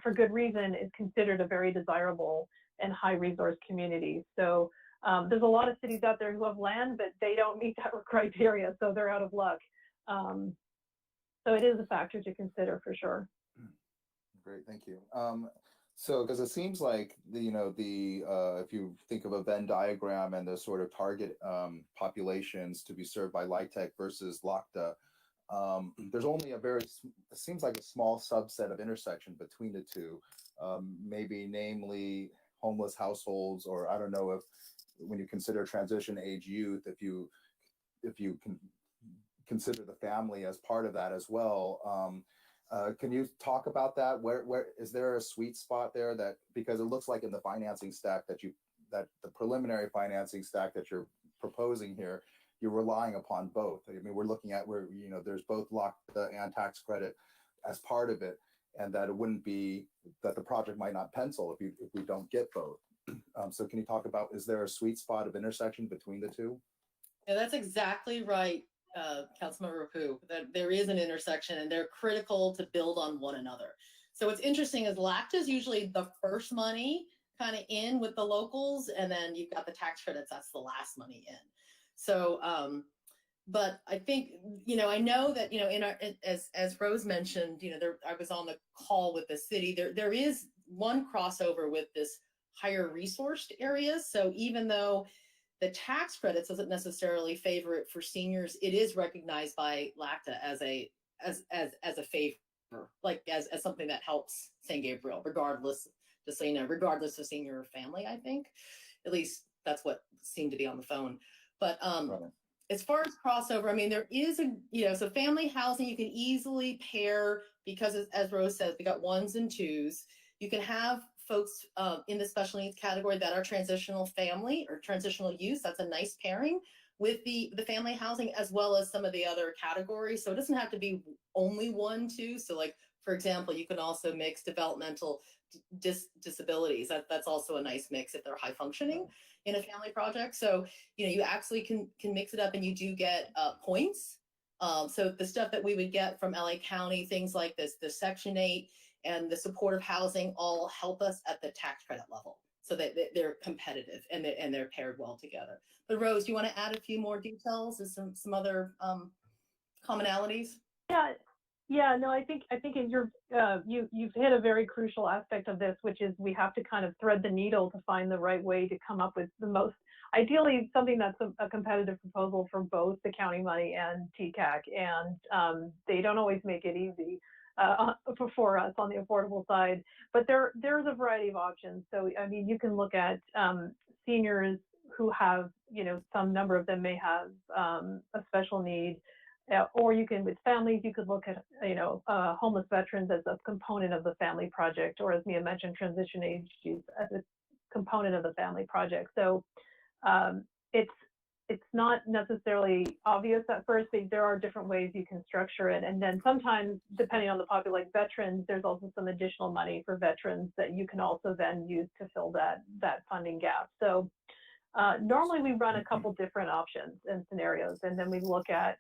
for good reason, is considered a very desirable and high resource community. So there's a lot of cities out there who have land, but they don't meet that criteria, so they're out of luck. So it is a factor to consider for sure. Great, thank you. So, because it seems like if you think of a Venn diagram and the sort of target populations to be served by LIHTC versus LACTA, there's only it seems like a small subset of intersection between the two, maybe namely homeless households, or I don't know if when you consider transition age youth, if you can consider the family as part of that as well. Can you talk about that? Where is there a sweet spot there that, because it looks like in the financing stack that the preliminary financing stack that you're proposing here, you're relying upon both. I mean, we're looking at where, there's both LOCTA and tax credit as part of it, and that it wouldn't be that the project might not pencil if we don't get both. So can you talk about, is there a sweet spot of intersection between the two? Yeah, that's exactly right, Councilmember Rapu, that there is an intersection and they're critical to build on one another. So what's interesting is LACTA is usually the first money kind of in with the locals, and then you've got the tax credits, that's the last money in. So, but I think, I know that, in our, as Rose mentioned, I was on the call with the city, there is one crossover with this higher resourced areas. So even though the tax credits doesn't necessarily favor it for seniors, it is recognized by LACTA as a favor, like as something that helps San Gabriel, regardless, just so you know, regardless of senior or family, I think. At least that's what seemed to be on the phone. But Right. As far as crossover, I mean, there is so family housing, you can easily pair, because as Rose says, we got ones and twos. You can have folks in the special needs category that are transitional family or transitional use. That's a nice pairing with the family housing, as well as some of the other categories. So it doesn't have to be only 1, 2. So like, for example, you can also mix developmental disabilities. That's also a nice mix if they're high functioning in a family project. So, you actually can mix it up, and you do get points. So the stuff that we would get from LA County, things like this, the Section 8 and the supportive housing all help us at the tax credit level, so that they're competitive and they're paired well together. But Rose, do you want to add a few more details and some other commonalities? Yeah, no, I think in your you've hit a very crucial aspect of this, which is we have to kind of thread the needle to find the right way to come up with the most, ideally something that's a competitive proposal for both the county money and TCAC, and they don't always make it easy for us on the affordable side, but there's a variety of options. So I mean, you can look at seniors who have, some number of them may have a special need. Or you can, with families, you could look at, homeless veterans as a component of the family project, or as Mia mentioned, transition age youth as a component of the family project. So it's not necessarily obvious at first, but there are different ways you can structure it. And then sometimes, depending on the population, like veterans, there's also some additional money for veterans that you can also then use to fill that funding gap. So normally we run a couple different options and scenarios, and then we look at,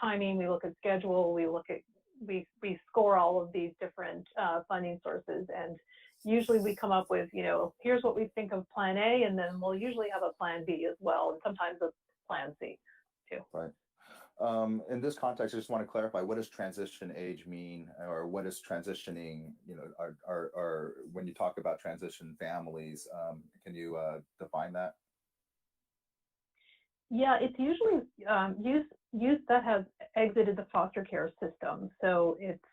timing, we look at schedule, we score all of these different funding sources, and usually we come up with, here's what we think of plan A, and then we'll usually have a plan B as well, and sometimes a plan C too. Right. In this context, I just want to clarify, what does transition age mean, or what is transitioning, or when you talk about transition families, can you define that? Yeah, it's usually youth that has exited the foster care system. So it's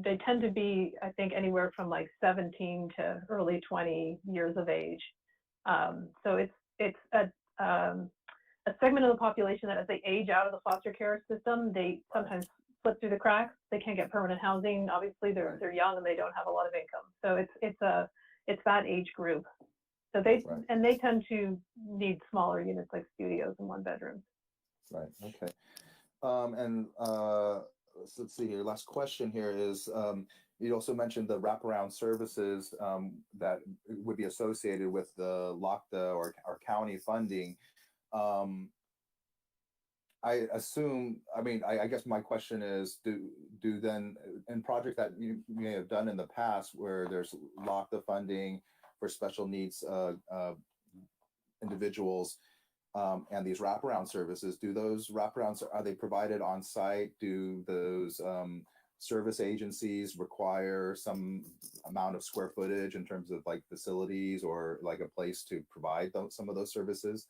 they tend to be, I think, anywhere from like 17 to early 20 years of age. So it's a segment of the population that as they age out of the foster care system, they sometimes slip through the cracks. They can't get permanent housing. Obviously, they're young and they don't have a lot of income. So it's that age group. So they tend to need smaller units like studios and 1 bedrooms. Right. Okay. Let's see here. Last question here is, you also mentioned the wraparound services that would be associated with the LOCTA or county funding. I assume, I guess my question is, do then, in projects that you may have done in the past where there's LOCTA funding for special needs individuals, and these wraparound services, do those wraparounds, are they provided on site? Do those service agencies require some amount of square footage in terms of like facilities or like a place to provide some of those services?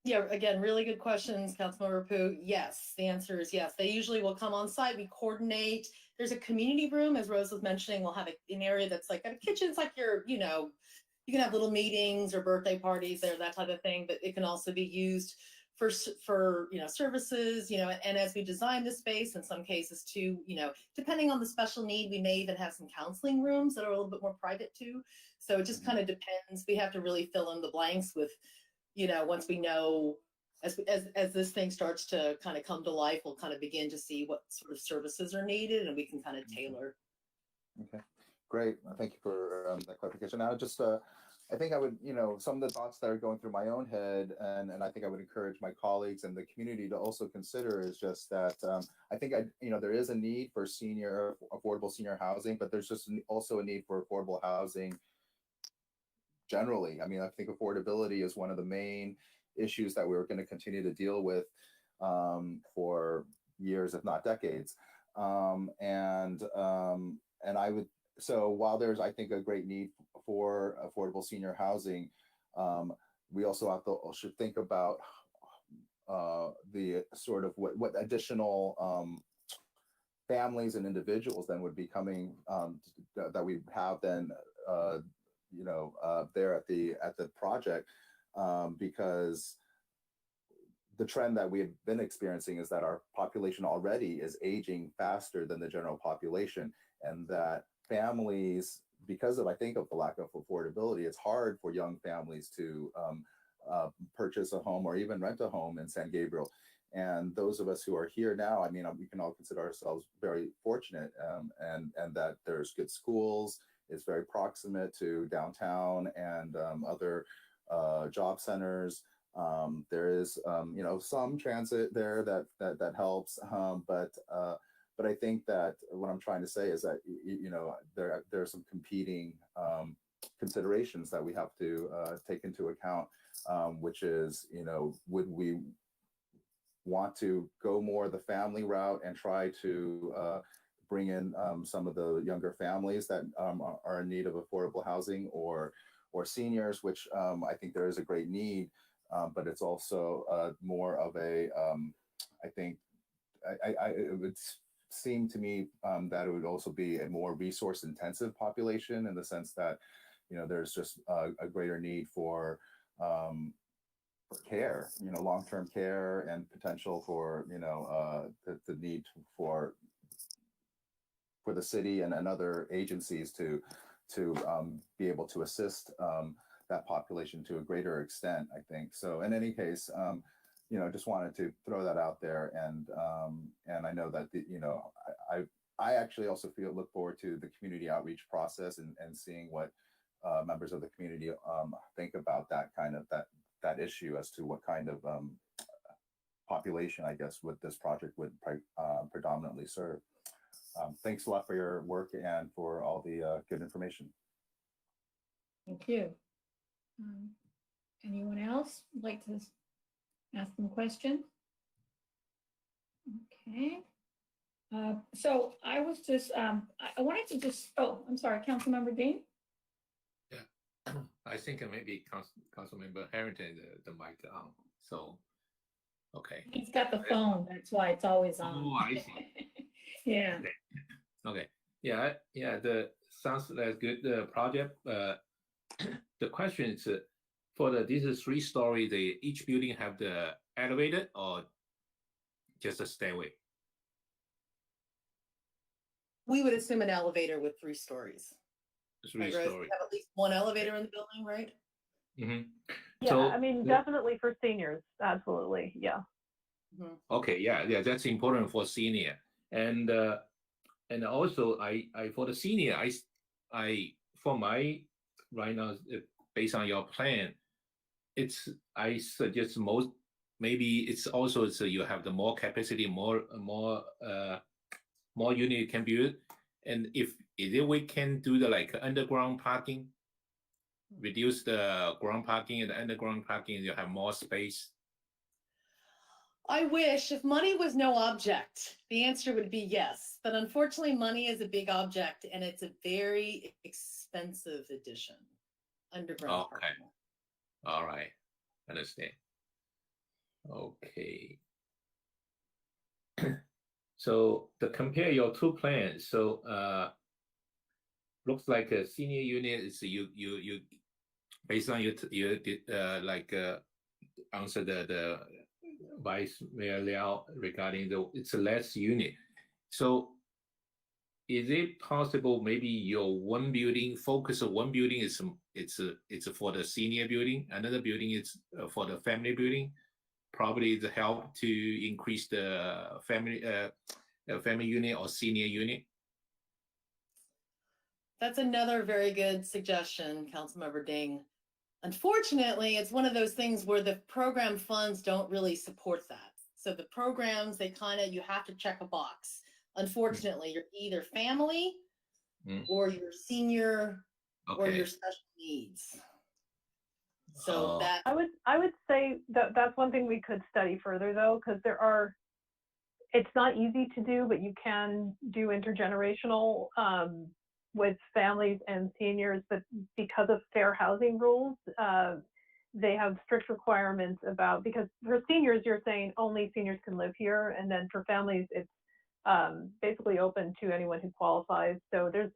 Yeah, again, really good questions, Councilmember Pooh. Yes, the answer is yes. They usually will come on site. We coordinate. There's a community room, as Rose was mentioning. We'll have an area that's like a kitchen. It's like your, you know, you can have little meetings or birthday parties there, that type of thing. But it can also be used for you know, services, you know, and as we design the space, in some cases too, you know, depending on the special need, we may even have some counseling rooms that are a little bit more private too. So it just kind of depends. We have to really fill in the blanks with, you know, once we know, as this thing starts to kind of come to life, we'll kind of begin to see what sort of services are needed, and we can kind of tailor. Okay, great. Thank you for that clarification. Now, just I think I would, you know, some of the thoughts that are going through my own head, and I think I would encourage my colleagues and the community to also consider is just that I think you know, there is a need for affordable senior housing, but there's just also a need for affordable housing generally. I mean, I think affordability is one of the main issues that we're going to continue to deal with for years, if not decades. And I would, so while there's, I think, a great need for affordable senior housing, we also should think about the sort of what additional families and individuals then would be coming that we have then you know, there at the project, because the trend that we have been experiencing is that our population already is aging faster than the general population, and that families, because of, I think, of the lack of affordability, it's hard for young families to purchase a home or even rent a home in San Gabriel. And those of us who are here now, I mean, we can all consider ourselves very fortunate, and that there's good schools. It's very proximate to downtown and other job centers. There is, you know, some transit there that helps, but I think that what I'm trying to say is that, you know, there are some competing considerations that we have to take into account, which is, you know, would we want to go more the family route and try to bring in some of the younger families that are in need of affordable housing, or seniors, which I think there is a great need, but it's also more of a, I think, it would seem to me that it would also be a more resource intensive population, in the sense that, you know, there's just a greater need for care, you know, long-term care, and potential for, you know, the need for the city and other agencies to be able to assist that population to a greater extent, I think. So in any case, you know, just wanted to throw that out there, and I know that you know, I actually also look forward to the community outreach process and seeing what members of the community think about that kind of that issue, as to what kind of population, I guess, what this project would predominantly serve. Thanks a lot for your work and for all the good information. Thank you. Anyone else would like to ask them a question? Okay. So I was just, I wanted to just, oh, I'm sorry, Councilmember Dean? Yeah, I think maybe Councilmember Harrington, the mic on, so, okay. He's got the phone, that's why it's always on. Oh, I see. Yeah. Okay. Yeah, the sounds like good project. The question is, for this is 3-story, each building have the elevator or just a stairway? We would assume an elevator with 3 stories. 3 Right, Rose? story. We have at least one elevator in the building, right? Mm-hmm. Yeah, So, I mean, definitely for seniors, absolutely, yeah. Mm-hmm. Okay, yeah, that's important for senior, and also I for the senior, I for my right now, based on your plan, I suggest maybe it's also so you have the more capacity, more unit can build, and if we can do the like underground parking, reduce the ground parking and the underground parking, you have more space. I wish, if money was no object, the answer would be yes. But unfortunately, money is a big object, and it's a very expensive addition. Underground Okay. parking. All right, understand. Okay. So to compare your two plans, so looks like a senior unit is you based on your like answer the Vice Mayor Liao regarding it's a less unit. So is it possible maybe your one building focus of one building is it's for the senior building, another building is for the family building? Probably to help to increase the family unit or senior unit. That's another very good suggestion, Councilmember Ding. Unfortunately, it's one of those things where the program funds don't really support that. So the programs, you have to check a box. Unfortunately, you're either family or you're senior or your special needs. So that I would say that that's one thing we could study further though, because it's not easy to do, but you can do intergenerational with families and seniors, but because of fair housing rules, they have strict requirements because for seniors, you're saying only seniors can live here. And then for families, it's basically open to anyone who qualifies. So there's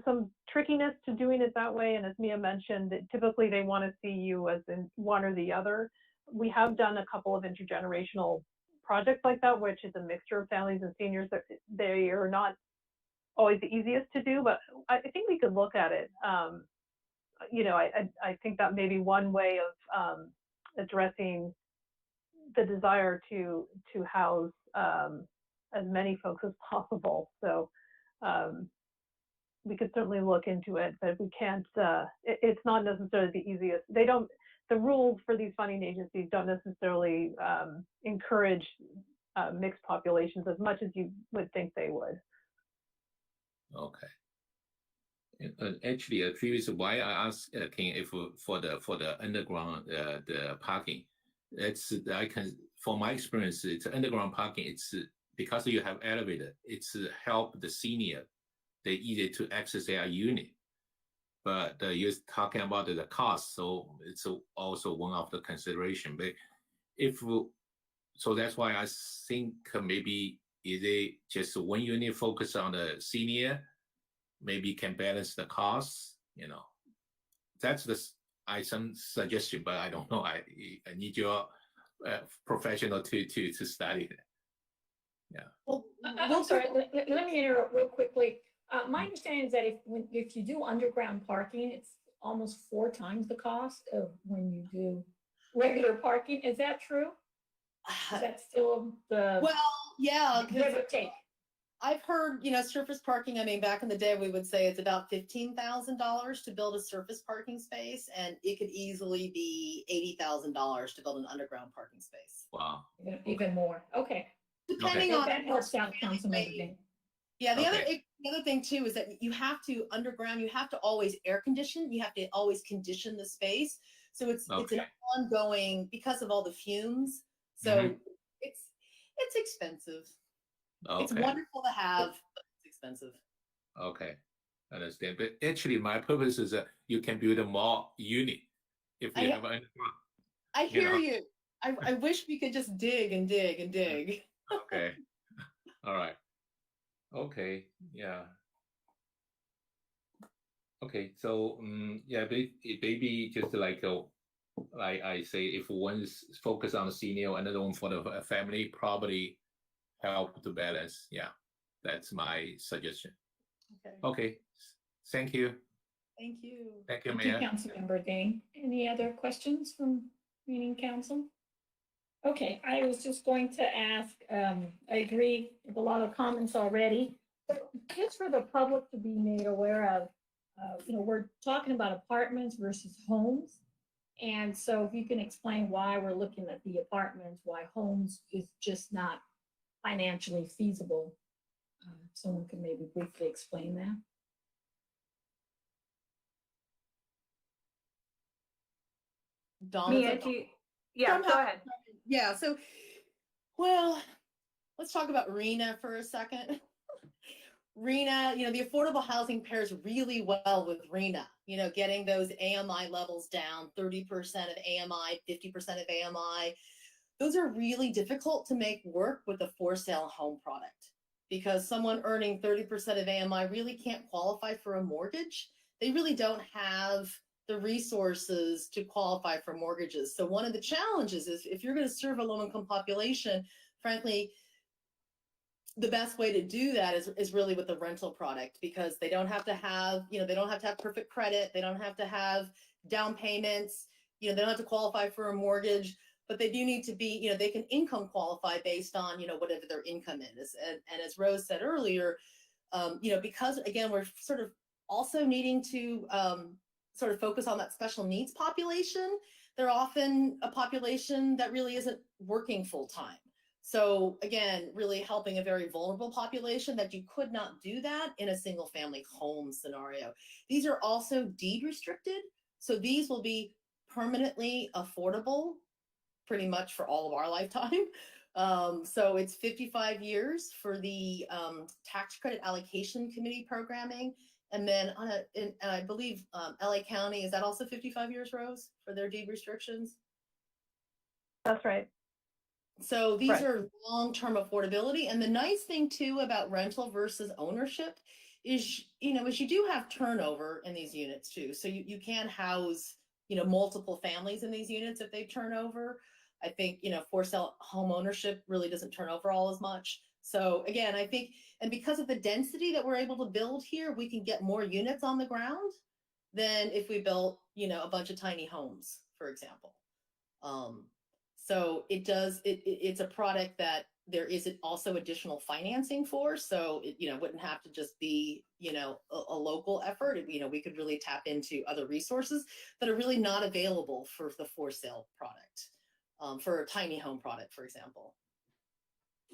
some trickiness to doing it that way. And as Mia mentioned, typically they want to see you as in one or the other. We have done a couple of intergenerational projects like that, which is a mixture of families and seniors. They are not always the easiest to do, but I think we could look at it. I think that may be one way of addressing the desire to house as many folks as possible. So we could certainly look into it, but we can't, it's not necessarily the easiest. The rules for these funding agencies don't necessarily encourage mixed populations as much as you would think they would. Okay. Actually, previous why I asked King if for the underground the parking, from my experience, it's underground parking. It's because you have elevator. It's help the senior. They easy to access their unit, but you're talking about the cost, so it's also one of the consideration. But so that's why I think maybe is it just one unit focus on the senior, maybe can balance the costs. That's some suggestion, but I don't know. I need your professional to study it. Yeah. Well, I'm sorry. Let me interrupt real quickly. My understanding is that if you do underground parking, it's almost 4 times the cost of when you do regular parking. Is that true? Is that still the yeah, give or take? I've heard, surface parking. I mean, back in the day, we would say it's about $15,000 to build a surface parking space, and it could easily be $80,000 to build an underground parking space. Wow. Even more. Okay. Depending on that helps out, Councilmember. Yeah, the other thing too is that you have to underground. You have to always air condition. You have to always condition the space. So it's an ongoing because of all the fumes. So it's expensive. Okay. It's wonderful to have, but it's expensive. Okay, understand. But actually, my purpose is that you can build a more unit if you have an. I hear you. I wish we could just dig and dig and dig. Okay. All right. Okay. Yeah. Okay. So maybe just like I say, if one is focused on the senior, another one for the family, probably help to balance. Yeah, that's my suggestion. Okay. Thank you. Thank you. Thank you, Thank you, Mayor. Councilmember Ding. Any other questions from meeting council? Okay, I was just going to ask, I agree with a lot of comments already, but just for the public to be made aware of, we're talking about apartments versus homes. And so if you can explain why we're looking at the apartments, why homes is just not financially feasible. Someone could maybe briefly explain that. Mia, yeah, go ahead. Yeah, so, well, let's talk about RENA for a second. RENA, the affordable housing pairs really well with RENA, getting those AMI levels down, 30% of AMI, 50% of AMI. those are really difficult to make work with a for sale home product because someone earning 30% of AMI really can't qualify for a mortgage. They really don't have the resources to qualify for mortgages. So one of the challenges is if you're going to serve a low income population, frankly, the best way to do that is really with the rental product because they don't have to have, they don't have to have perfect credit. They don't have to have down payments. They don't have to qualify for a mortgage, but they do need to be, they can income qualify based on, whatever their income is. And as Rose said earlier, because again, we're sort of also needing to sort of focus on that special needs population. They're often a population that really isn't working full time. So again, really helping a very vulnerable population that you could not do that in a single family home scenario. These are also deed restricted. So these will be permanently affordable pretty much for all of our lifetime. So it's 55 years for the tax credit allocation committee programming. And then and I believe LA County, is that also 55 years, Rose, for their deed restrictions? That's right. So these Right. are long-term affordability. And the nice thing too about rental versus ownership is, is you do have turnover in these units too. So you can house, multiple families in these units if they turn over. I think, for sale home ownership really doesn't turn over all as much. So again, I think, and because of the density that we're able to build here, we can get more units on the ground than if we built, a bunch of tiny homes, for example. So it's a product that there is also additional financing for. So it, wouldn't have to just be, a local effort. We could really tap into other resources that are really not available for the for sale product, for a tiny home product, for example.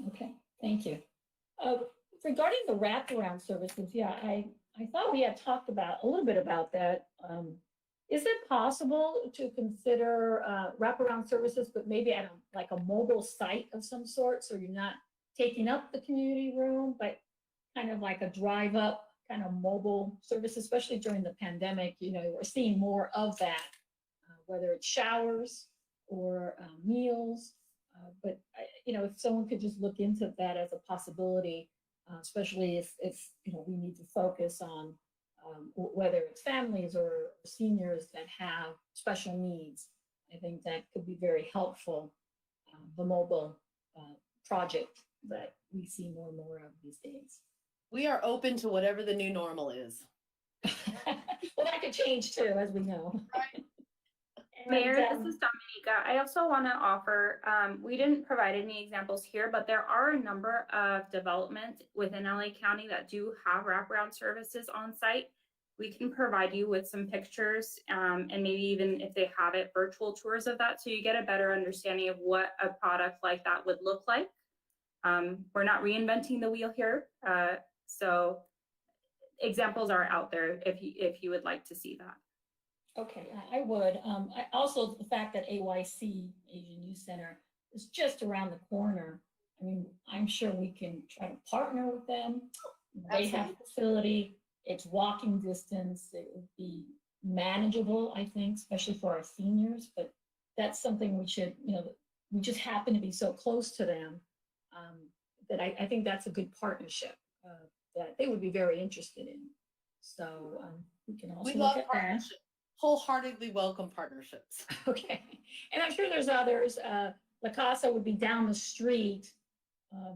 Okay, thank you. Regarding the wraparound services, yeah, I thought we had talked about a little bit about that. Is it possible to consider wraparound services, but maybe at like a mobile site of some sort, so you're not taking up the community room, but kind of like a drive up kind of mobile service, especially during the pandemic? We're seeing more of that, whether it's showers or meals. But if someone could just look into that as a possibility, especially if we need to focus on whether it's families or seniors that have special needs, I think that could be very helpful. The mobile project that we see more and more of these days. We are open to whatever the new normal is. Well, that could change too, as we know. Right. Mayor, this is Dominica. I also want to offer, we didn't provide any examples here, but there are a number of developments within LA County that do have wraparound services on site. We can provide you with some pictures and maybe even if they have it, virtual tours of that, so you get a better understanding of what a product like that would look like. We're not reinventing the wheel here. So examples are out there if you would like to see that. Okay, I would. Also, the fact that AYC, Asian Youth Center, is just around the corner. I mean, I'm sure we can try to partner with them. They have a facility. It's walking distance. It would be manageable, I think, especially for our seniors. But that's something we should, we just happen to be so close to them that I think that's a good partnership that they would be very interested in. So we can also look at that. Wholeheartedly welcome partnerships. Okay, and I'm sure there's others. La Casa would be down the street, a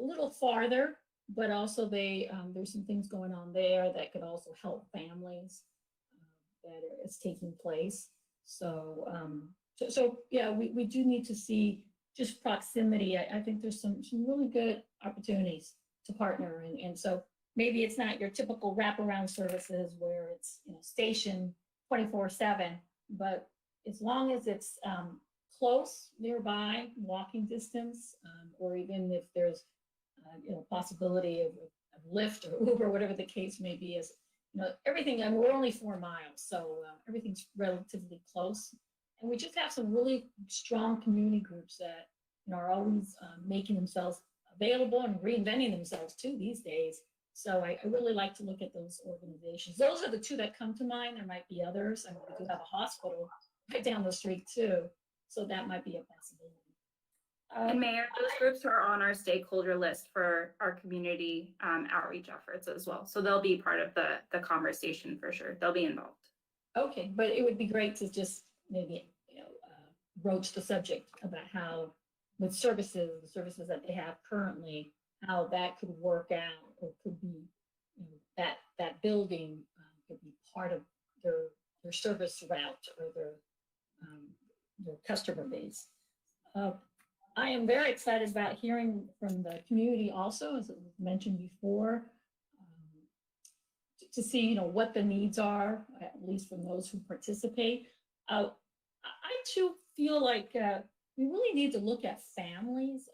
little farther, but also there's some things going on there that could also help families that is taking place. So, so yeah, we do need to see just proximity. I think there's some really good opportunities to partner, and so maybe it's not your typical wraparound services where it's station 24/7, but as long as it's close, nearby, walking distance, or even if there's possibility of Lyft or Uber, whatever the case may be, is everything. I mean, we're only 4 miles, so everything's relatively close, and we just have some really strong community groups that are always making themselves available and reinventing themselves too these days. So I really like to look at those organizations. Those are the two that come to mind. There might be others. I mean, we do have a hospital right down the street too. So that might be a possibility. And Mayor, those groups are on our stakeholder list for our community outreach efforts as well. So they'll be part of the conversation for sure. They'll be involved. Okay, but it would be great to just maybe, broach the subject about how with services, the services that they have currently, how that could work out or could be, that building could be part of their service route or their customer base. I am very excited about hearing from the community also, as it was mentioned before, to see, what the needs are, at least from those who participate. I too feel like we really need to look at families,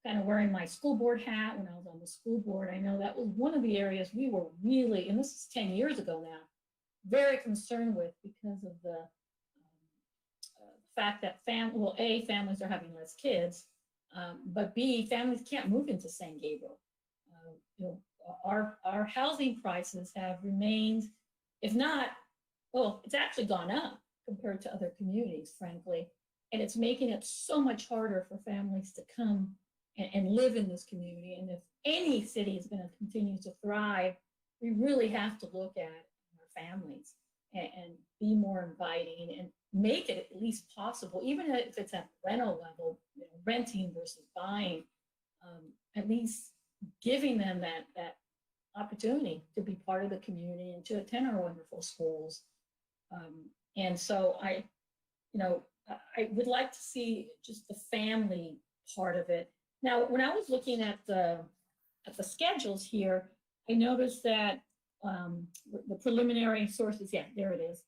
kind of wearing my school board hat when I was on the school board. I know that was one of the areas we were really, and this is 10 years ago now, very concerned with because of the fact that families are having less kids, but B, families can't move into San Gabriel. Our housing prices have remained, if not, well, it's actually gone up compared to other communities, frankly. And it's making it so much harder for families to come and live in this community. And if any city is going to continue to thrive, we really have to look at our families and be more inviting and make it at least possible, even if it's at rental level, renting versus buying, at least giving them that opportunity to be part of the community and to attend our wonderful schools. And so I would like to see just the family part of it. Now, when I was looking at the schedules here, I noticed that the preliminary sources, yeah, there it is,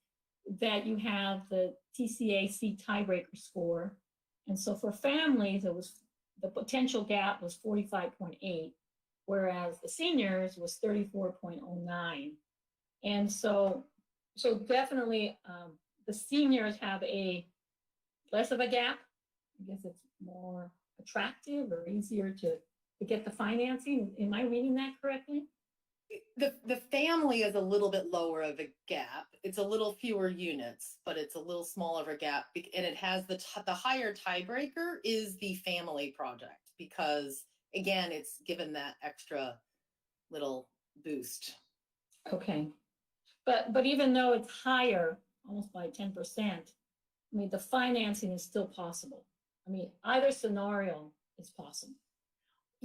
that you have the TCAC tiebreaker score. And so for families, it was the potential gap was 45.8, whereas the seniors was 34.09. And so definitely the seniors have a less of a gap. I guess it's more attractive or easier to get the financing. Am I reading that correctly? The family is a little bit lower of a gap. It's a little fewer units, but it's a little smaller of a gap. And it has the higher tiebreaker is the family project because, again, it's given that extra little boost. Okay. But even though it's higher, almost by 10%, I mean, the financing is still possible. I mean, either scenario is possible.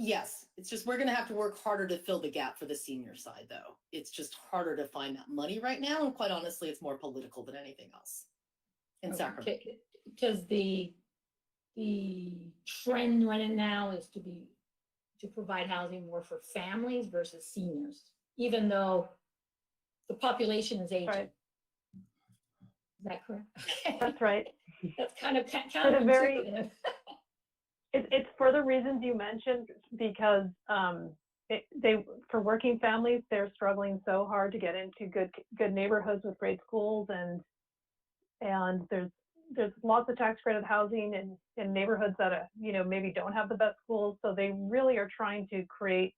Yes, it's just we're going to have to work harder to fill the gap for the senior side, though. It's just harder to find that money right now. And quite honestly, it's more political than anything else in Sacramento. Because the trend right now is to provide housing more for families versus seniors, even though the population is aging. Right. Is that correct? That's right. That's kind of counterintuitive. It's for the reasons you mentioned, because for working families, they're struggling so hard to get into good neighborhoods with great schools, and there's lots of tax credit housing in neighborhoods that maybe don't have the best schools. So they really are trying to create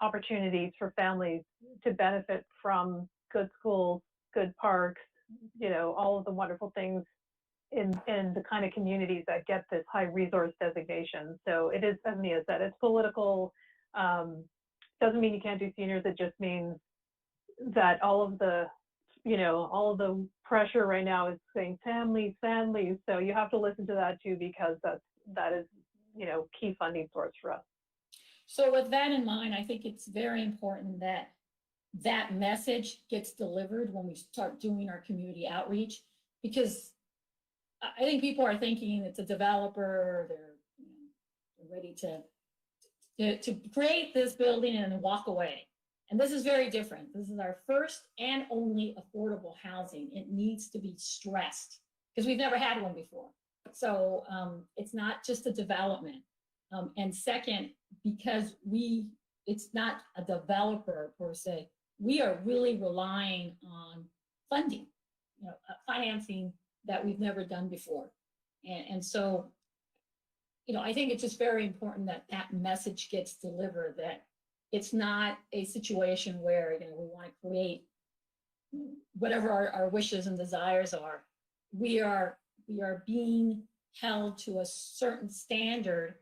opportunities for families to benefit from good schools, good parks, all of the wonderful things in the kind of communities that get this high resource designation. So it is, as Mia said, it's political. Doesn't mean you can't do seniors. It just means that all of the pressure right now is saying families. So you have to listen to that too, because that is key funding source for us. So with that in mind, I think it's very important that message gets delivered when we start doing our community outreach, because I think people are thinking it's a developer, they're ready to create this building and walk away. And this is very different. This is our first and only affordable housing. It needs to be stressed because we've never had one before. So it's not just a development. And second, because it's not a developer per se, we are really relying on funding, financing that we've never done before. And so, I think it's just very important that message gets delivered, that it's not a situation where, we want to create whatever our wishes and desires are. We are being held to a certain standard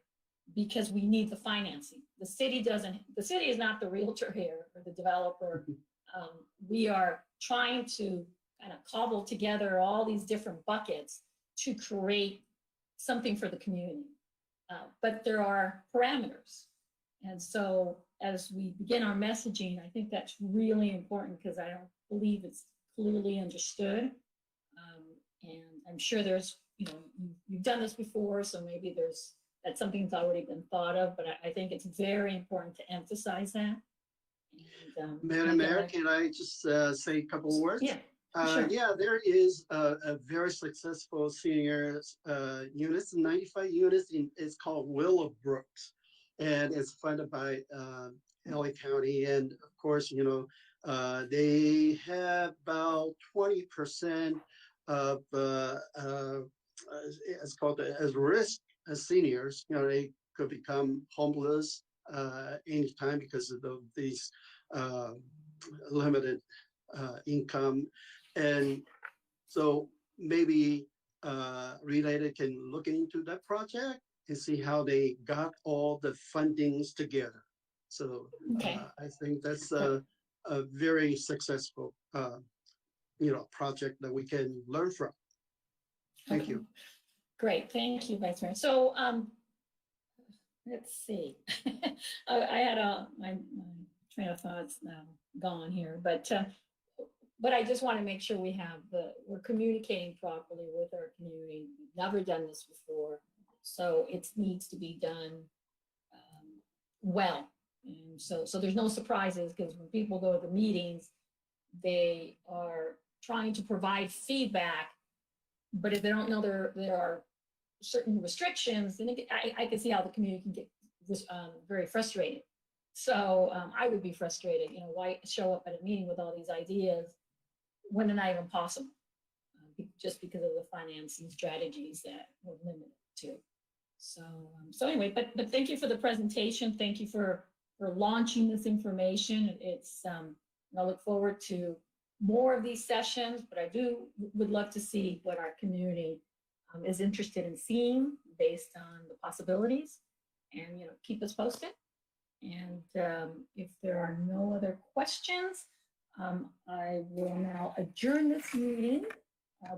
because we need the financing. The city is not the realtor here or the developer. We are trying to kind of cobble together all these different buckets to create something for the community. But there are parameters. And so as we begin our messaging, I think that's really important because I don't believe it's clearly understood. And I'm sure there's, you've done this before, so maybe that's something that's already been thought of, but I think it's very important to emphasize that. And, Madam Mayor, can I just say a couple words? Yeah, sure. Yeah, there is a very successful senior units, 95 units. It's called Willowbrooks, and it's funded by LA County. And of course, they have about 20% of it's called as risk as seniors. They could become homeless anytime because of these limited income. And so maybe Related can look into that project and see how they got all the fundings together. So Okay. I think that's a very successful project that we can learn from. Thank Okay. you. Great, thank you, Vice Mayor. So let's see. I had my train of thoughts now gone here, but I just want to make sure we're communicating properly with our community. We've never done this before, so it needs to be done well. And so there's no surprises, because when people go to the meetings, they are trying to provide feedback, but if they don't know there are certain restrictions, then I can see how the community can get very frustrated. So I would be frustrated, why show up at a meeting with all these ideas when they're not even possible, just because of the financing strategies that we're limited to. So anyway, but thank you for the presentation. Thank you for launching this information. I look forward to more of these sessions, but I would love to see what our community is interested in seeing based on the possibilities, and keep us posted. And if there are no other questions, I will now adjourn this meeting.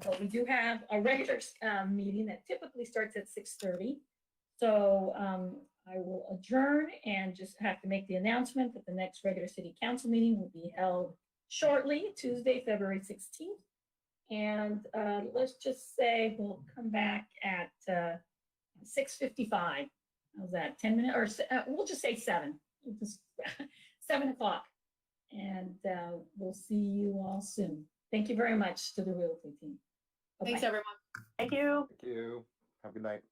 But we do have a regular meeting that typically starts at 6:30. So I will adjourn and just have to make the announcement that the next regular city council meeting will be held shortly, Tuesday, February 16th. And let's just say we'll come back at 6:55. How's that? 10 minutes, or we'll just say 7. Just 7 o'clock. And we'll see you all soon. Thank you very much to the Realty team. Bye-bye. Thanks, everyone. Thank you. Thank you. Have a good night.